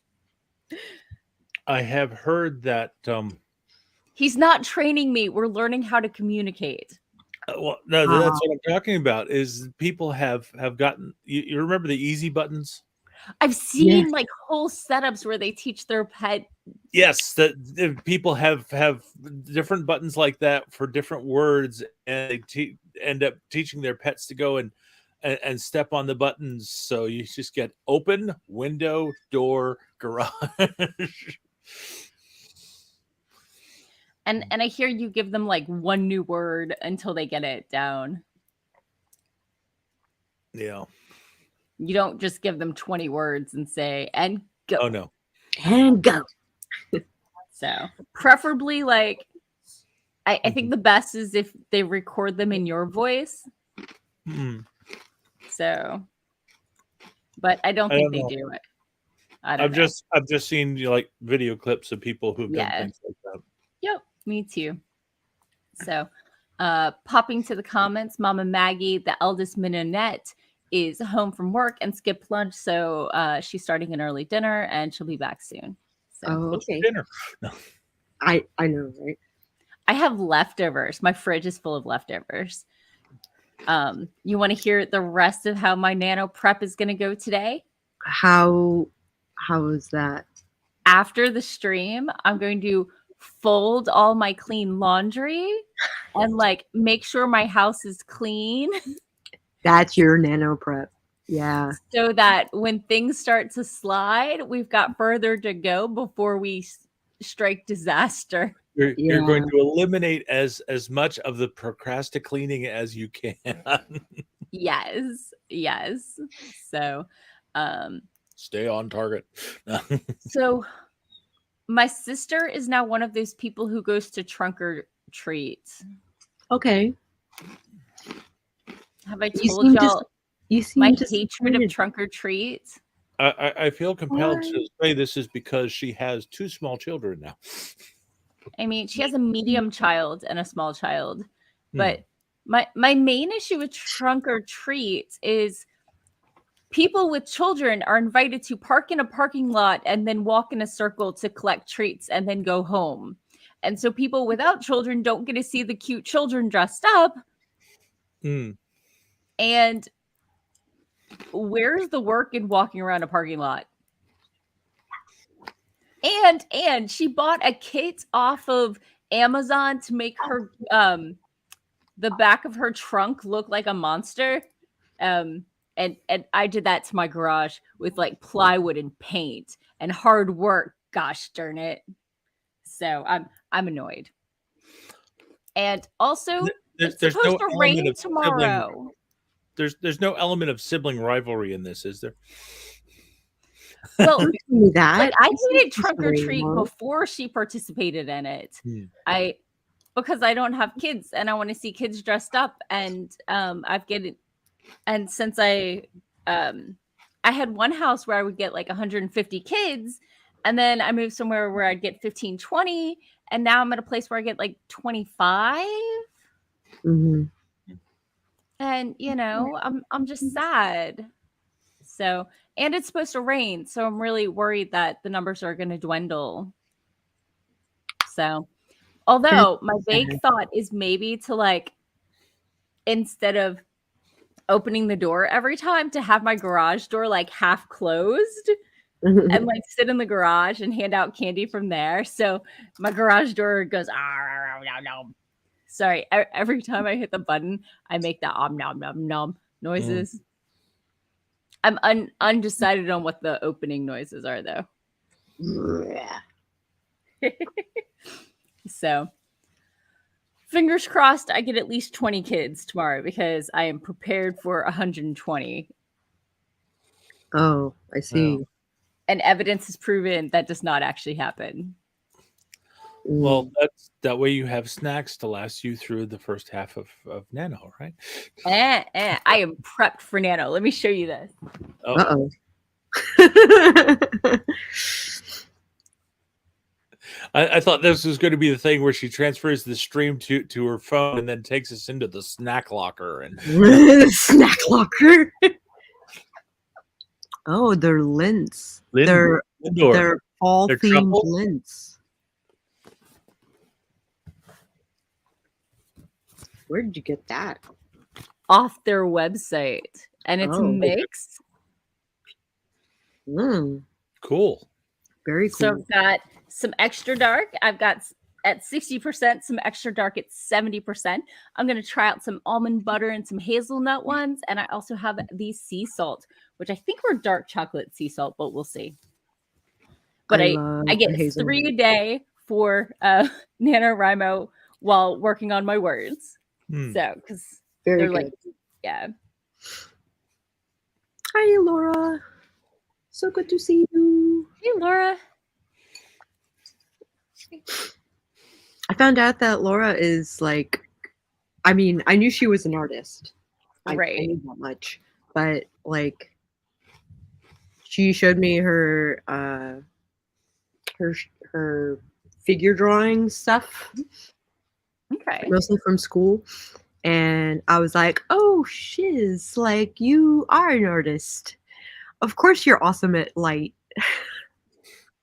I have heard that. He's not training me. We're learning how to communicate. Well, no, that's what I'm talking about. Is people have gotten. You remember the easy buttons? I've seen like whole setups where they teach their pet. Yes, that people have different buttons like that for different words, and they end up teaching their pets to go and step on the buttons. So you just get open, window, door, garage. And I hear you give them like one new word until they get it down. Yeah. You don't just give them 20 words and say, and go. Oh, no. And go. So preferably like, I think the best is if they record them in your voice. Mm. So, but I don't think they do it. I've just seen like video clips of people who've done things like that. Yep, me too. So, popping to the comments, Mama Maggie, the eldest Minonette, is home from work and skipped lunch, so she's starting an early dinner and she'll be back soon. So, What's for okay. dinner? No. I know, right? I have leftovers. My fridge is full of leftovers. You want to hear the rest of how my nano prep is going to go today? How is that? After the stream, I'm going to fold all my clean laundry and like make sure my house is clean. That's your nano prep. Yeah. So that when things start to slide, we've got further to go before we strike disaster. You're going to eliminate as much of the procrastinating as you can. Yes. So, stay on target. so my sister is now one of those people who goes to trunk or treat. Okay. Have I told y'all my hatred of trunk or treat? I feel compelled to say this is because she has 2 small children now. I mean, she has a medium child and a small child. But my main issue with trunk or treat is people with children are invited to park in a parking lot and then walk in a circle to collect treats and then go home. And so people without children don't get to see the cute children dressed up. And where's the work in walking around a parking lot? And she bought a kit off of Amazon to make her the back of her trunk look like a monster. And I did that to my garage with like plywood and paint and hard work. Gosh darn it! So I'm annoyed. And also, it's supposed to rain tomorrow. There's no element of sibling rivalry in this, is there? Well, that I did trunk or treat before she participated in it. Because I don't have kids and I want to see kids dressed up, and since I had one house where I would get like 150 kids, and then I moved somewhere where I'd get 15, 20, and now I'm at a place where I get like 25. And I'm just sad. So, and it's supposed to rain, so I'm really worried that the numbers are going to dwindle. So, although my vague thought is maybe to like, instead of opening the door every time, to have my garage door like half closed and like sit in the garage and hand out candy from there. So my garage door goes, sorry, every time I hit the button, I make that nom nom nom noises. I'm undecided on what the opening noises are, though. So, fingers crossed I get at least 20 kids tomorrow, because I am prepared for 120. Oh, I see. Wow. And evidence has proven that does not actually happen. Well, that way you have snacks to last you through the first half of Nano, right? I am prepped for Nano. Let me show you this. I thought this was going to be the thing where she transfers the stream to her phone and then takes us into the snack locker and Snack locker. Oh, they're lints. They're fall They're themed truffle? lints. Where did you get that? Off their website, and it's mixed. Cool. Very cool. So I've got some extra dark. I've got at 60%, some extra dark at 70%. I'm going to try out some almond butter and some hazelnut ones. And I also have the sea salt, which I think were dark chocolate sea salt, but we'll see. But I get 3 a day for NaNoWriMo while working on my words. So, because they're good. like, yeah. Hi, Laura. So good to see you. Hey, Laura. I found out that Laura is like, I mean, I knew she was an artist. Right. I knew that much. But like, she showed me her her figure drawing stuff. Okay. Mostly from school. And I was like, oh, shiz, like, you are an artist. Of course you're awesome at light.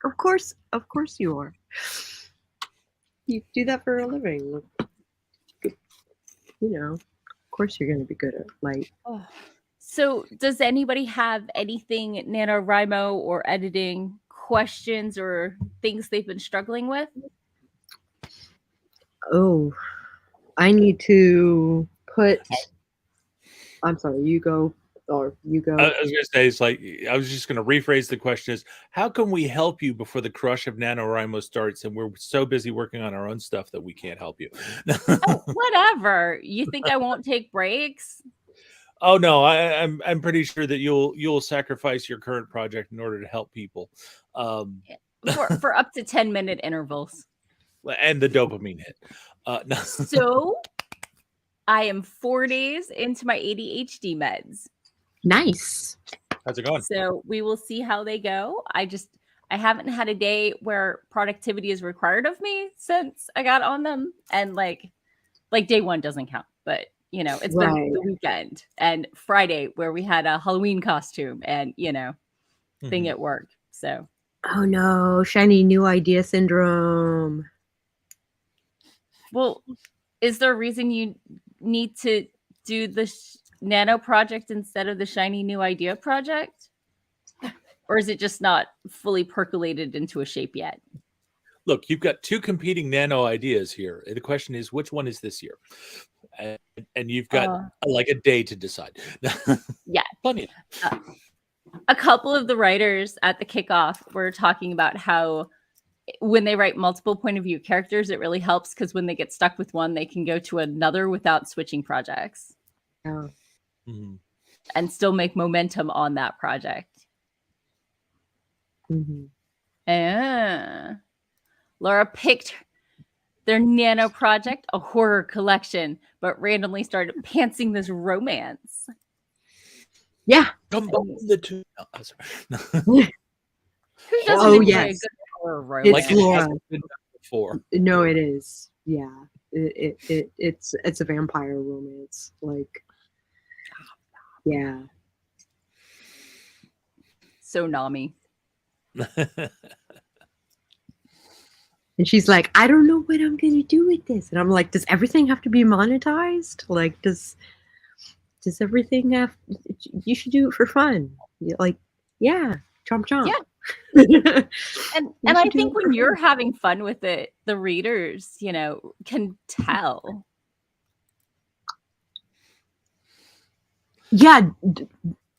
Of course you are. You do that for a living. You know, of course you're going to be good at light. Oh. So does anybody have anything NaNoWriMo or editing questions or things they've been struggling with? Oh, I need to put. I'm sorry, you go, or you go. I was going to say, it's like, I was just going to rephrase the question is, how can we help you before the crush of NaNoWriMo starts? And we're so busy working on our own stuff that we can't help you. Oh, whatever. You think I won't take breaks? Oh no, I'm pretty sure that you'll sacrifice your current project in order to help people. For up to 10-minute intervals. And the dopamine hit. No. So I am 4 days into my ADHD meds. Nice. How's it going? So we will see how they go. I haven't had a day where productivity is required of me since I got on them. And like day one doesn't count, but you know, it's been the weekend and Friday where we had a Halloween costume and, you know, thing at work. So. Oh no, shiny new idea syndrome. Well, is there a reason you need to do the nano project instead of the shiny new idea project? Or is it just not fully percolated into a shape yet? Look, you've got two competing nano ideas here. The question is, which one is this year? And you've got like a day to decide. Yeah. Plenty. A couple of the writers at the kickoff were talking about how when they write multiple point of view characters, it really helps because when they get stuck with one, they can go to another without switching projects. Oh. Mm-hmm. And still make momentum on that project. Mm-hmm. Laura picked their nano project, a horror collection, but randomly started pantsing this romance. Yeah. Combine the two. Who doesn't enjoy a good horror romance? It's Laura. Before. No, it is. Yeah. It's a vampire romance. Like, yeah. So Nami. And she's like, I don't know what I'm going to do with this. And I'm like, does everything have to be monetized? Like, does everything have, you should do it for fun. Like, yeah, chomp chomp. Yeah. and I think when you're having fun with it, the readers, you know, can tell. Yeah.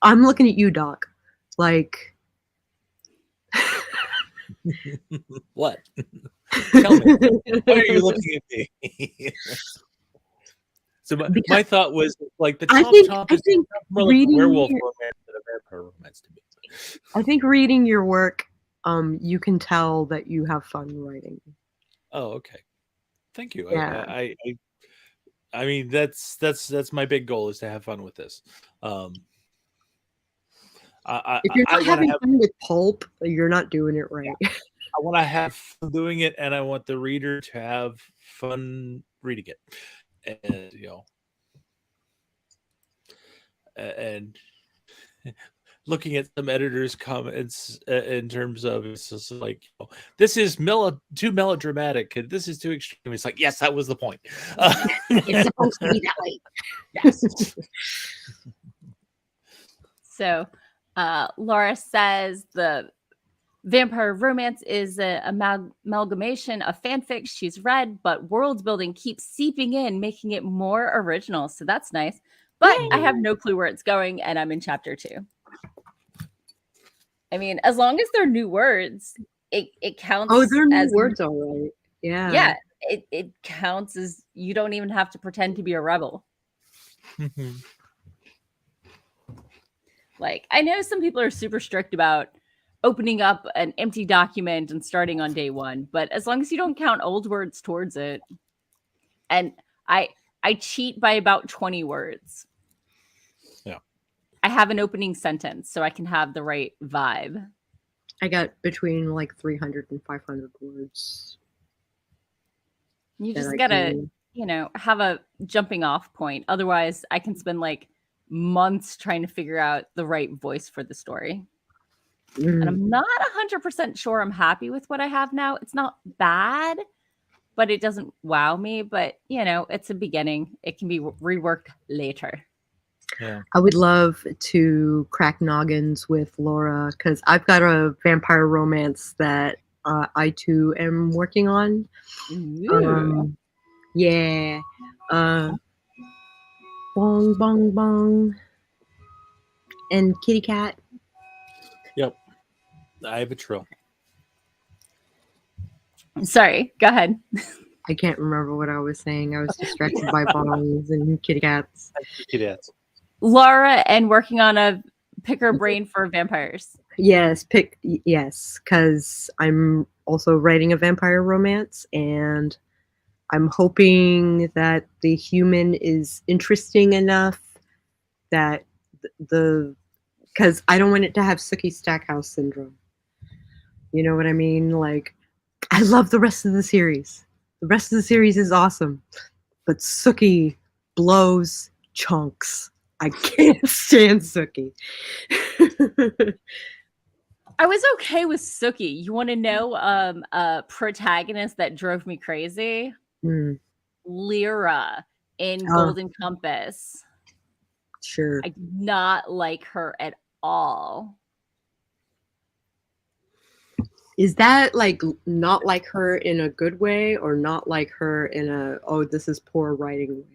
I'm looking at you, Doc. Like. What? Tell me. Why are you looking at me? So my thought was like the chomp is more like a werewolf romance than a vampire romance to me. I think reading your work, you can tell that you have fun writing. Oh, okay. Thank you. Yeah. I mean that's my big goal is to have fun with this. If you're not having fun with pulp, you're not doing it right. I want to have fun doing it, and I want the reader to have fun reading it. And and looking at some editors' comments in terms of it's just like this is too melodramatic, and this is too extreme. It's like, yes, that was the point. It's supposed to be that way. Yes. So, Laura says the vampire romance is an amalgamation of fanfic she's read, but world building keeps seeping in, making it more original. So that's nice. But Yay. I have no clue where it's going, and I'm in chapter 2. I mean, as long as they're new words, it counts. Oh, they're new as words, all right. Yeah. Yeah, it counts as you don't even have to pretend to be a rebel. Like, I know some people are super strict about opening up an empty document and starting on day 1, but as long as you don't count old words towards it. And I cheat by about 20 words. Yeah. I have an opening sentence so I can have the right vibe. I got between like 300 and 500 words. You just gotta, have a jumping off point. Otherwise, I can spend like months trying to figure out the right voice for the story. And I'm not 100% sure I'm happy with what I have now. It's not bad, but it doesn't wow me. But, it's a beginning. It can be reworked later. Yeah. I would love to crack noggins with Laura because I've got a vampire romance that I too am working on. Yeah. Bong, bong, bong. And kitty cat. Yep. I have a trill. Sorry, go ahead. I can't remember what I was saying. I was distracted by bongs and kitty cats. Kitty cats. Laura and working on a pick her brain for vampires. Yes, because I'm also writing a vampire romance, and I'm hoping that the human is interesting enough that because I don't want it to have Sookie Stackhouse syndrome. You know what I mean? Like, I love the rest of the series. The rest of the series is awesome, but Sookie blows chunks. I can't stand Sookie. I was okay with Sookie. You want to know a protagonist that drove me crazy? Lyra in Golden Compass. Sure. I did not like her at all. Is that like not like her in a good way or not like her in a, oh, this is poor writing way?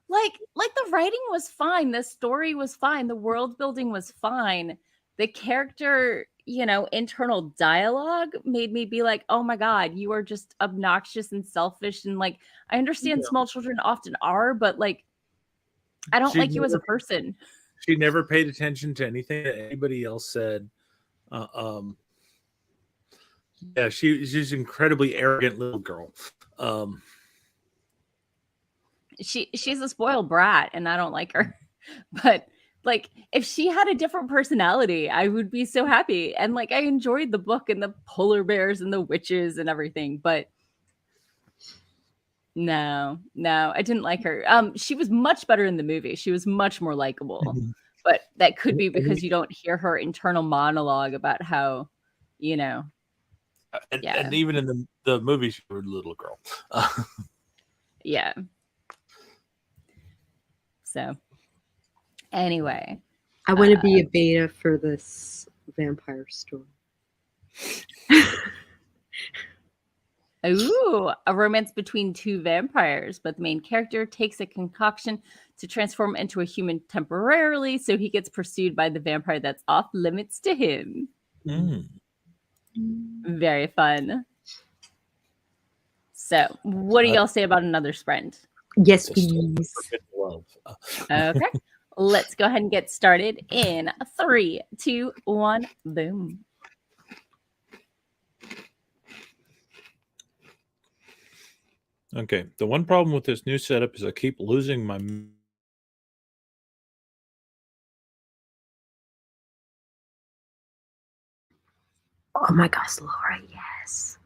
Like the writing was fine. The story was fine. The world building was fine. The character, internal dialogue made me be like, oh my God, you are just obnoxious and selfish. And like, I understand small children often are, but like, I don't like you as a person. She never paid attention to anything that anybody else said. Yeah, she's an incredibly arrogant little girl. She's a spoiled brat, and I don't like her. But like, if she had a different personality, I would be so happy. And like, I enjoyed the book and the polar bears and the witches and everything, but no, I didn't like her. She was much better in the movie. She was much more likable. But that could be because you don't hear her internal monologue about how, And even in the movie, she was a little girl. Yeah. So, anyway. I want to be a beta for this vampire story. Ooh, a romance between two vampires, but the main character takes a concoction to transform into a human temporarily, so he gets pursued by the vampire that's off limits to him. Very fun. So, what do y'all say about another sprint? Yes, please. Okay, let's go ahead and get started in 3, 2, 1, boom. Okay, the one problem with this new setup is I keep losing my... Oh my gosh, Laura, yes. Yes.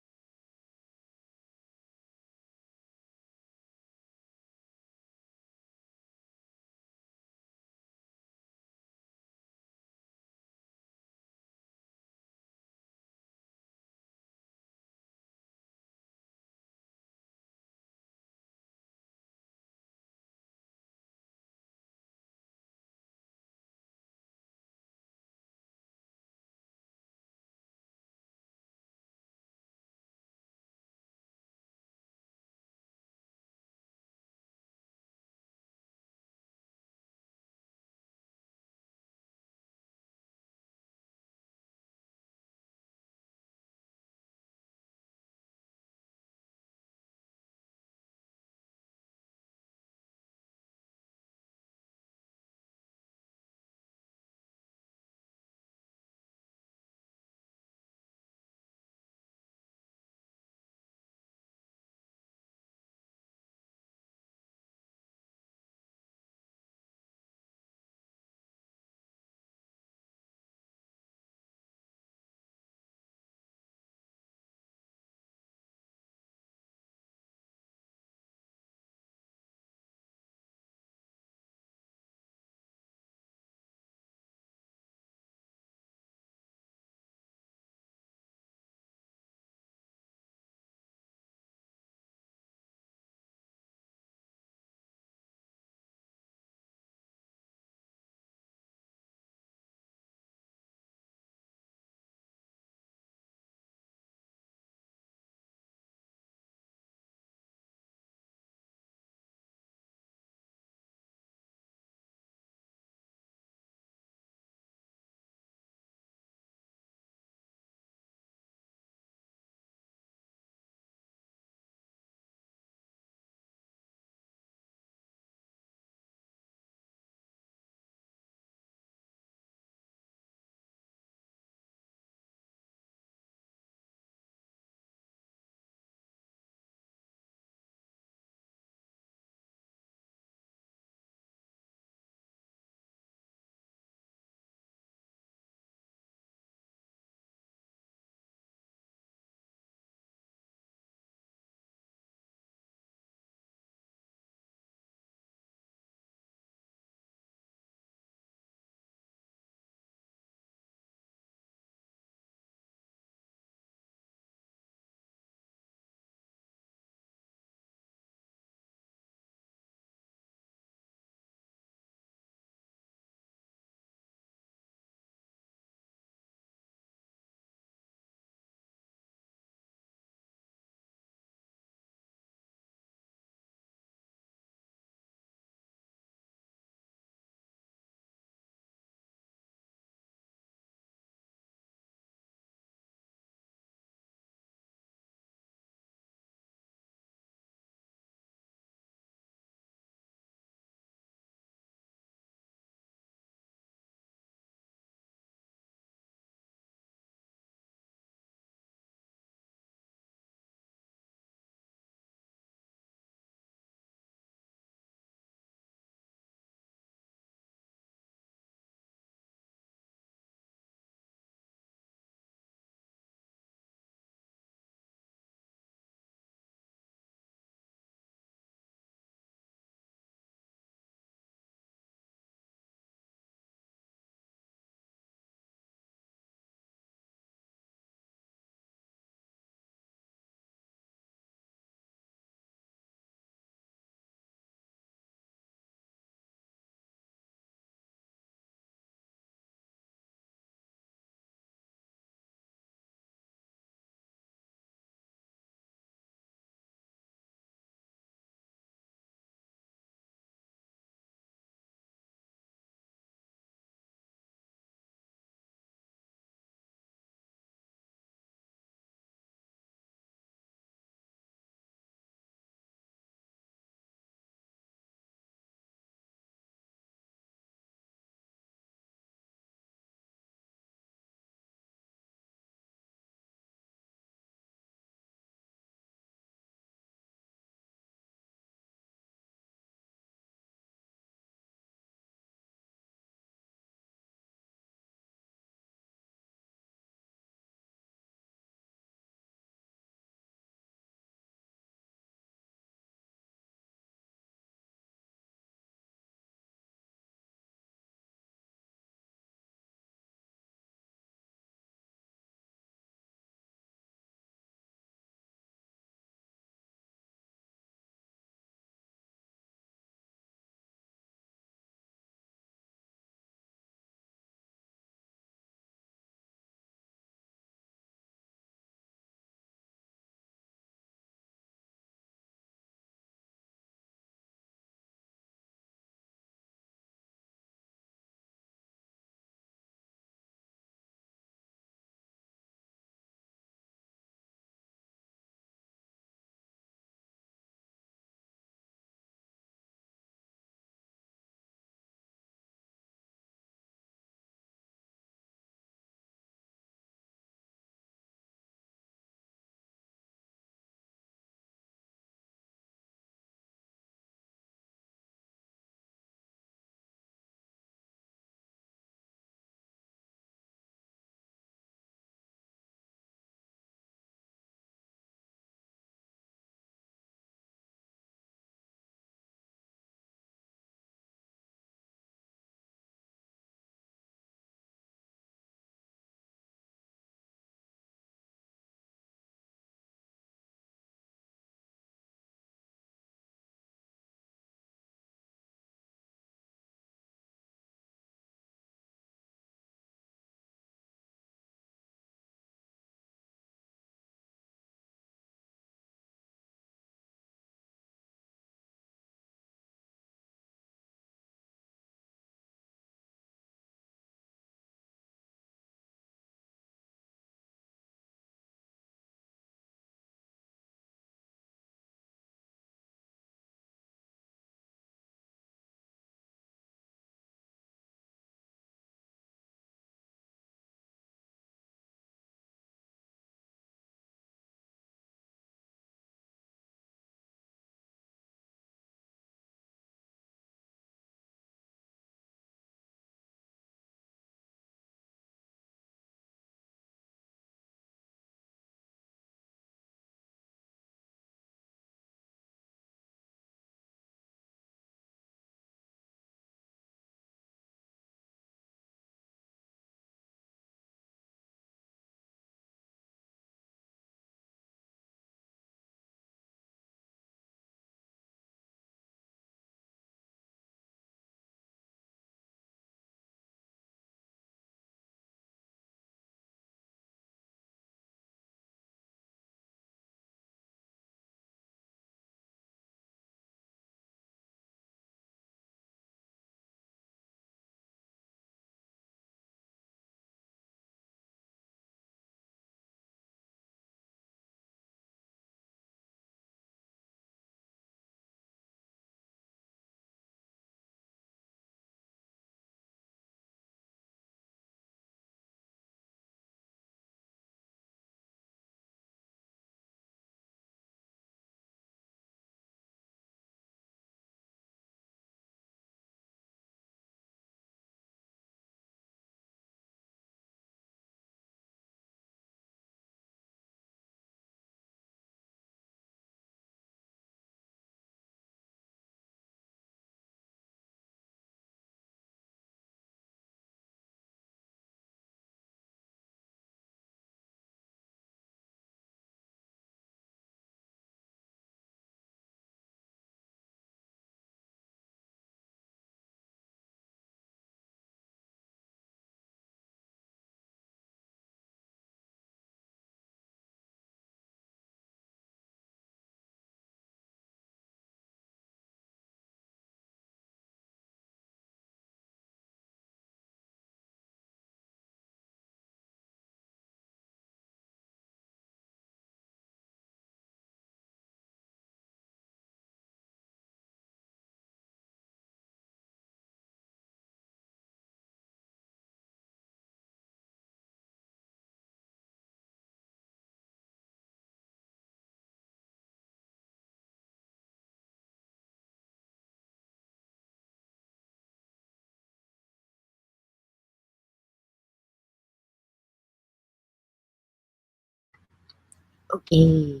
Okay.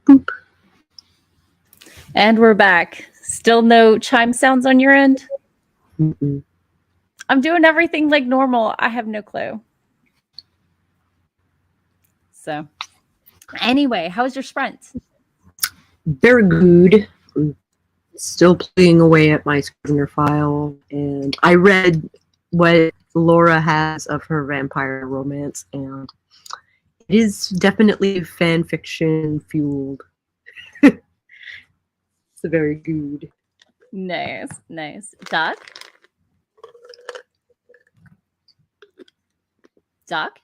Boop. And we're back. Still no chime sounds on your end? Mm-mm. I'm doing everything like normal. I have no clue. So, anyway, how was your sprint? Very good. I'm still plugging away at my Scrivener file, and I read what Laura has of her vampire romance, and it is definitely fan fiction fueled. It's very good. Nice, nice. Doc? Doc?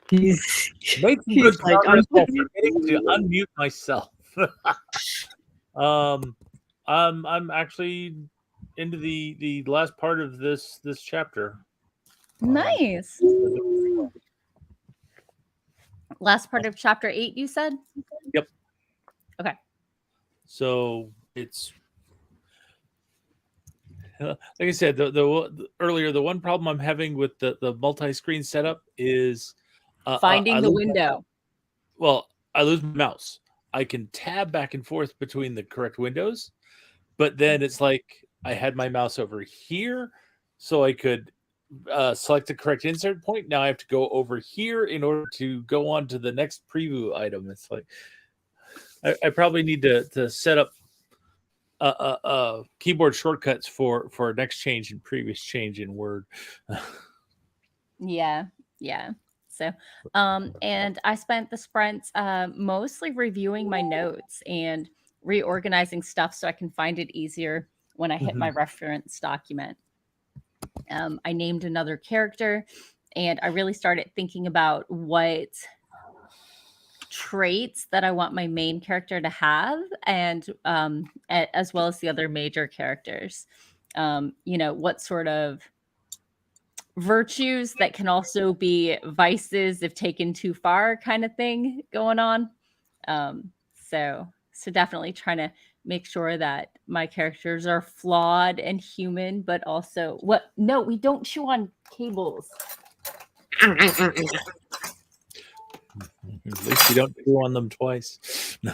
He's Made some he's good like, progress while forgetting to unmute myself. I'm actually into the last part of this chapter. Nice. Last part of chapter 8, you said? Yep. Okay. So it's like I said, the earlier, the one problem I'm having with the multi-screen setup is Finding the window. I lose my mouse. I can tab back and forth between the correct windows, but then it's like I had my mouse over here, so I could select the correct insert point. Now I have to go over here in order to go on to the next preview item. It's like I probably need to set up keyboard shortcuts for next change and previous change in Word. Yeah. So, and I spent the sprints mostly reviewing my notes and reorganizing stuff so I can find it easier when I hit my reference document. I named another character, and I really started thinking about what traits that I want my main character to have, and as well as the other major characters. What sort of virtues that can also be vices if taken too far, kind of thing going on. So definitely trying to make sure that my characters are flawed and human, but also what? No, we don't chew on cables. At least you don't chew on them twice. No.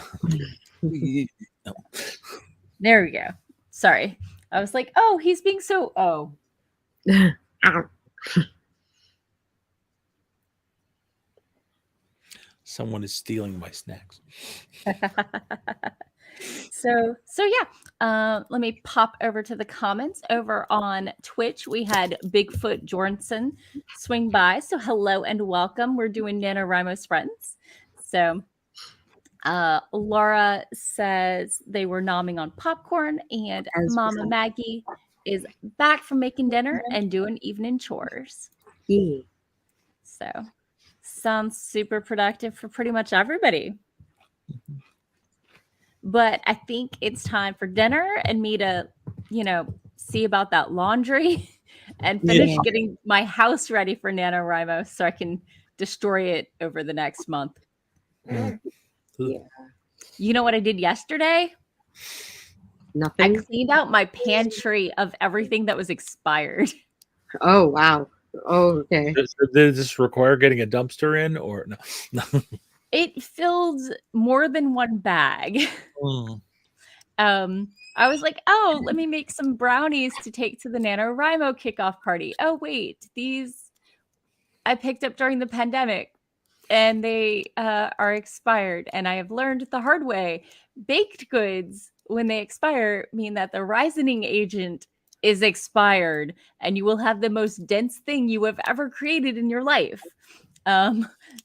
There we go. Sorry, I was like, oh, he's being so. Oh, Someone is stealing my snacks. So yeah, let me pop over to the comments. Over on Twitch, we had Bigfoot Jornson swing by. So hello and welcome. We're doing NaNoWriMo Friends. So Laura says they were nomming on popcorn, and Mama Maggie is back from making dinner and doing evening chores. Yeah. So sounds super productive for pretty much everybody. But I think it's time for dinner and me to, see about that laundry and finish getting my house ready for NaNoWriMo so I can destroy it over the next month. Yeah. You know what I did yesterday? Nothing. I cleaned out my pantry of everything that was expired. Oh wow. Oh, okay. Does this require getting a dumpster in, or no? It filled more than one bag. I was like, oh, let me make some brownies to take to the NaNoWriMo kickoff party. Oh, wait, these I picked up during the pandemic and they are expired. And I have learned the hard way. Baked goods, when they expire, mean that the ripening agent is expired and you will have the most dense thing you have ever created in your life.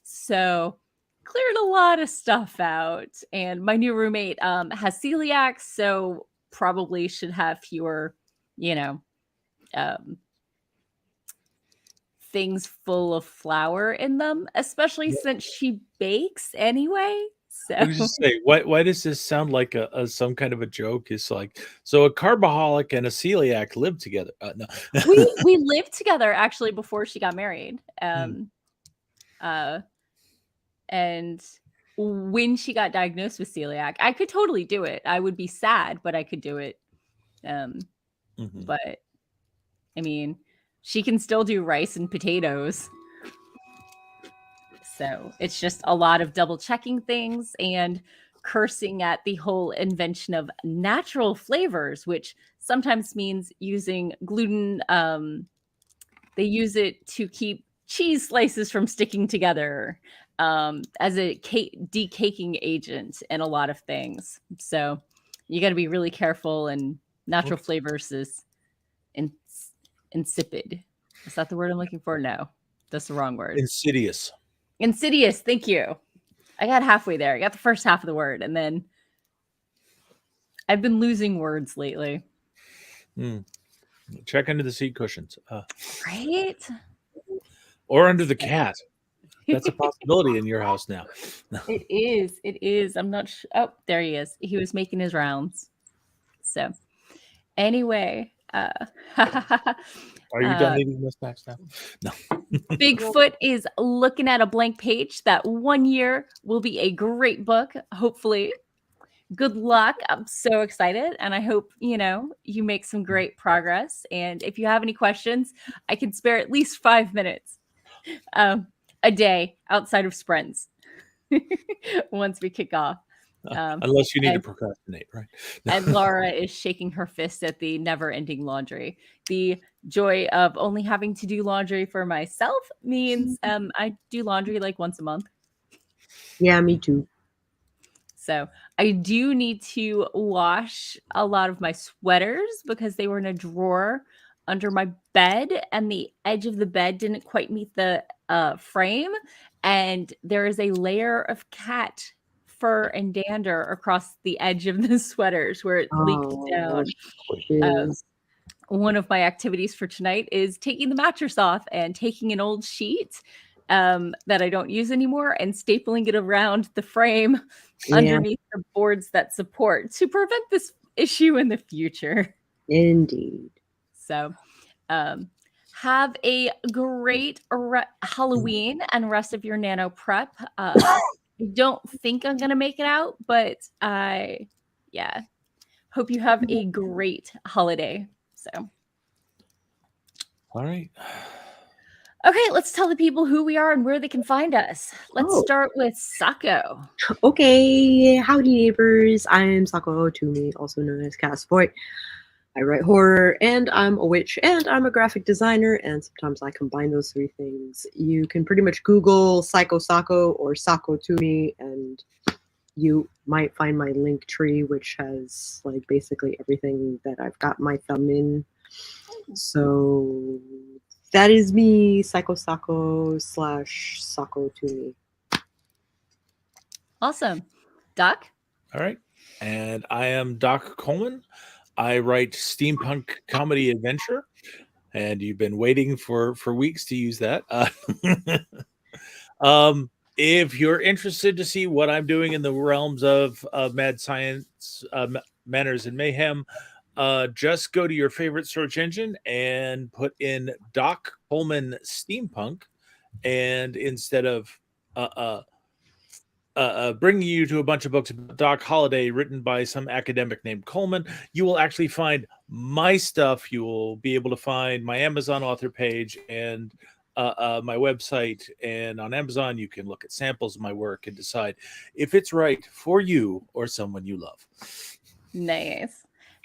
So cleared a lot of stuff out. And my new roommate has celiac, so probably should have fewer, things full of flour in them, especially since she bakes anyway. So I was just say, why does this sound like a some kind of a joke? It's like, so a carbaholic and a celiac live together. No. we lived together actually before she got married. And when she got diagnosed with celiac, I could totally do it. I would be sad, but I could do it. Mhm. But I mean, she can still do rice and potatoes. So it's just a lot of double checking things and cursing at the whole invention of natural flavors, which sometimes means using gluten. They use it to keep cheese slices from sticking together as a decaking agent in a lot of things. So you got to be really careful. And natural flavors is insipid. Is that the word I'm looking for? No, that's the wrong word. Insidious. Insidious. Thank you. I got halfway there. I got the first half of the word, and then I've been losing words lately. Check under the seat cushions. Right? Or under the cat. That's a possibility in your house now. It is. It is. I'm not sure. Oh, there he is. He was making his rounds. So, anyway, Are you done leaving this next now? No. Bigfoot is looking at a blank page. That 1 year will be a great book, hopefully. Good luck. I'm so excited. And I hope, you make some great progress. And if you have any questions, I can spare at least 5 minutes a day outside of sprints once we kick off. Unless you need to procrastinate, right? And Laura is shaking her fist at the never-ending laundry. The joy of only having to do laundry for myself means I do laundry like once a month. Yeah, me too. So I do need to wash a lot of my sweaters because they were in a drawer under my bed, and the edge of the bed didn't quite meet the frame. And there is a layer of cat fur and dander across the edge of the sweaters where it leaked down. One of my activities for tonight is taking the mattress off and taking an old sheet that I don't use anymore and stapling it around the frame underneath the boards that support to prevent this issue in the future. Indeed. So have a great Halloween and rest of your nano prep. I don't think I'm going to make it out, but I hope you have a great holiday. So, all right. Okay, let's tell the people who we are and where they can find us. Let's start with Sako. Okay, howdy neighbors. I'm Sako Tumi, also known as Voit. I write horror, and I'm a witch, and I'm a graphic designer, and sometimes I combine those three things. You can pretty much Google Psycho Sako or Sako Tumi, and you might find my link tree, which has like basically everything that I've got my thumb in. So that is me, Psycho Sako / Sako Tumi. Awesome. Doc? All right. And I am Doc Coleman. I write steampunk comedy adventure, and you've been waiting for weeks to use that. If you're interested to see what I'm doing in the realms of mad science, manners, and mayhem, just go to your favorite search engine and put in Doc Coleman Steampunk, and instead of bringing you to a bunch of books about Doc Holliday written by some academic named Coleman, you will actually find my stuff. You will be able to find my Amazon author page and my website. And on Amazon, you can look at samples of my work and decide if it's right for you or someone you love. Nice.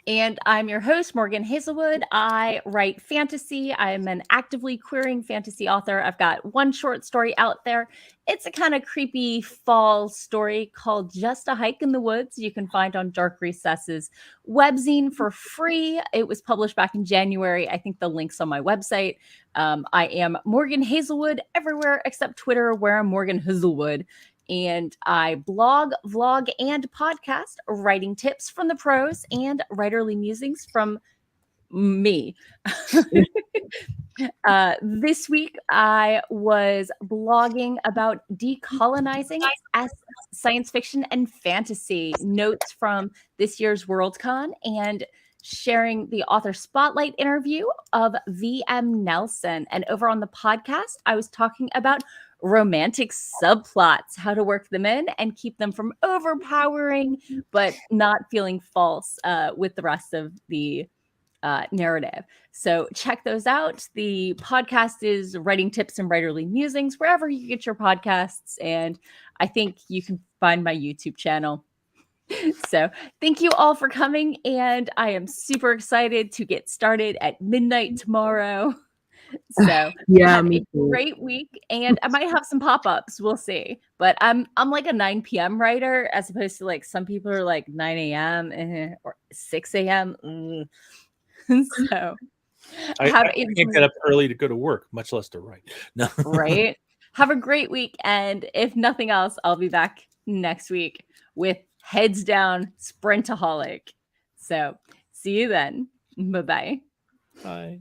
And I'm your host, Morgan Hazelwood. I write fantasy. I'm an actively queering fantasy author. I've got one short story out there. It's a kind of creepy fall story called Just a Hike in the Woods. You can find on Dark Recesses webzine for free. It was published back in January. I think the link's on my website. I am Morgan Hazelwood everywhere except Twitter, where I'm Morgan Hazelwood. And I blog, vlog, and podcast, writing tips from the pros and writerly musings from me. This week, I was blogging about decolonizing science fiction and fantasy, notes from this year's Worldcon, and sharing the author spotlight interview of V.M. Nelson. And over on the podcast, I was talking about romantic subplots, how to work them in and keep them from overpowering, but not feeling false with the rest of the narrative. So check those out. The podcast is Writing Tips and Writerly Musings, wherever you get your podcasts. And I think you can find my YouTube channel. So thank you all for coming. And I am super excited to get started at midnight tomorrow. So Yeah, have me a too. great week, and I might have some pop-ups. We'll see. But I'm like a 9 p.m. writer, as opposed to like some people are like 9 a.m. Or 6 a.m. So I have can't get up early to go to work, much less to write. No. right. Have a great week, and if nothing else, I'll be back next week with Heads Down Sprintaholic. So see you then. Bye-bye. Bye.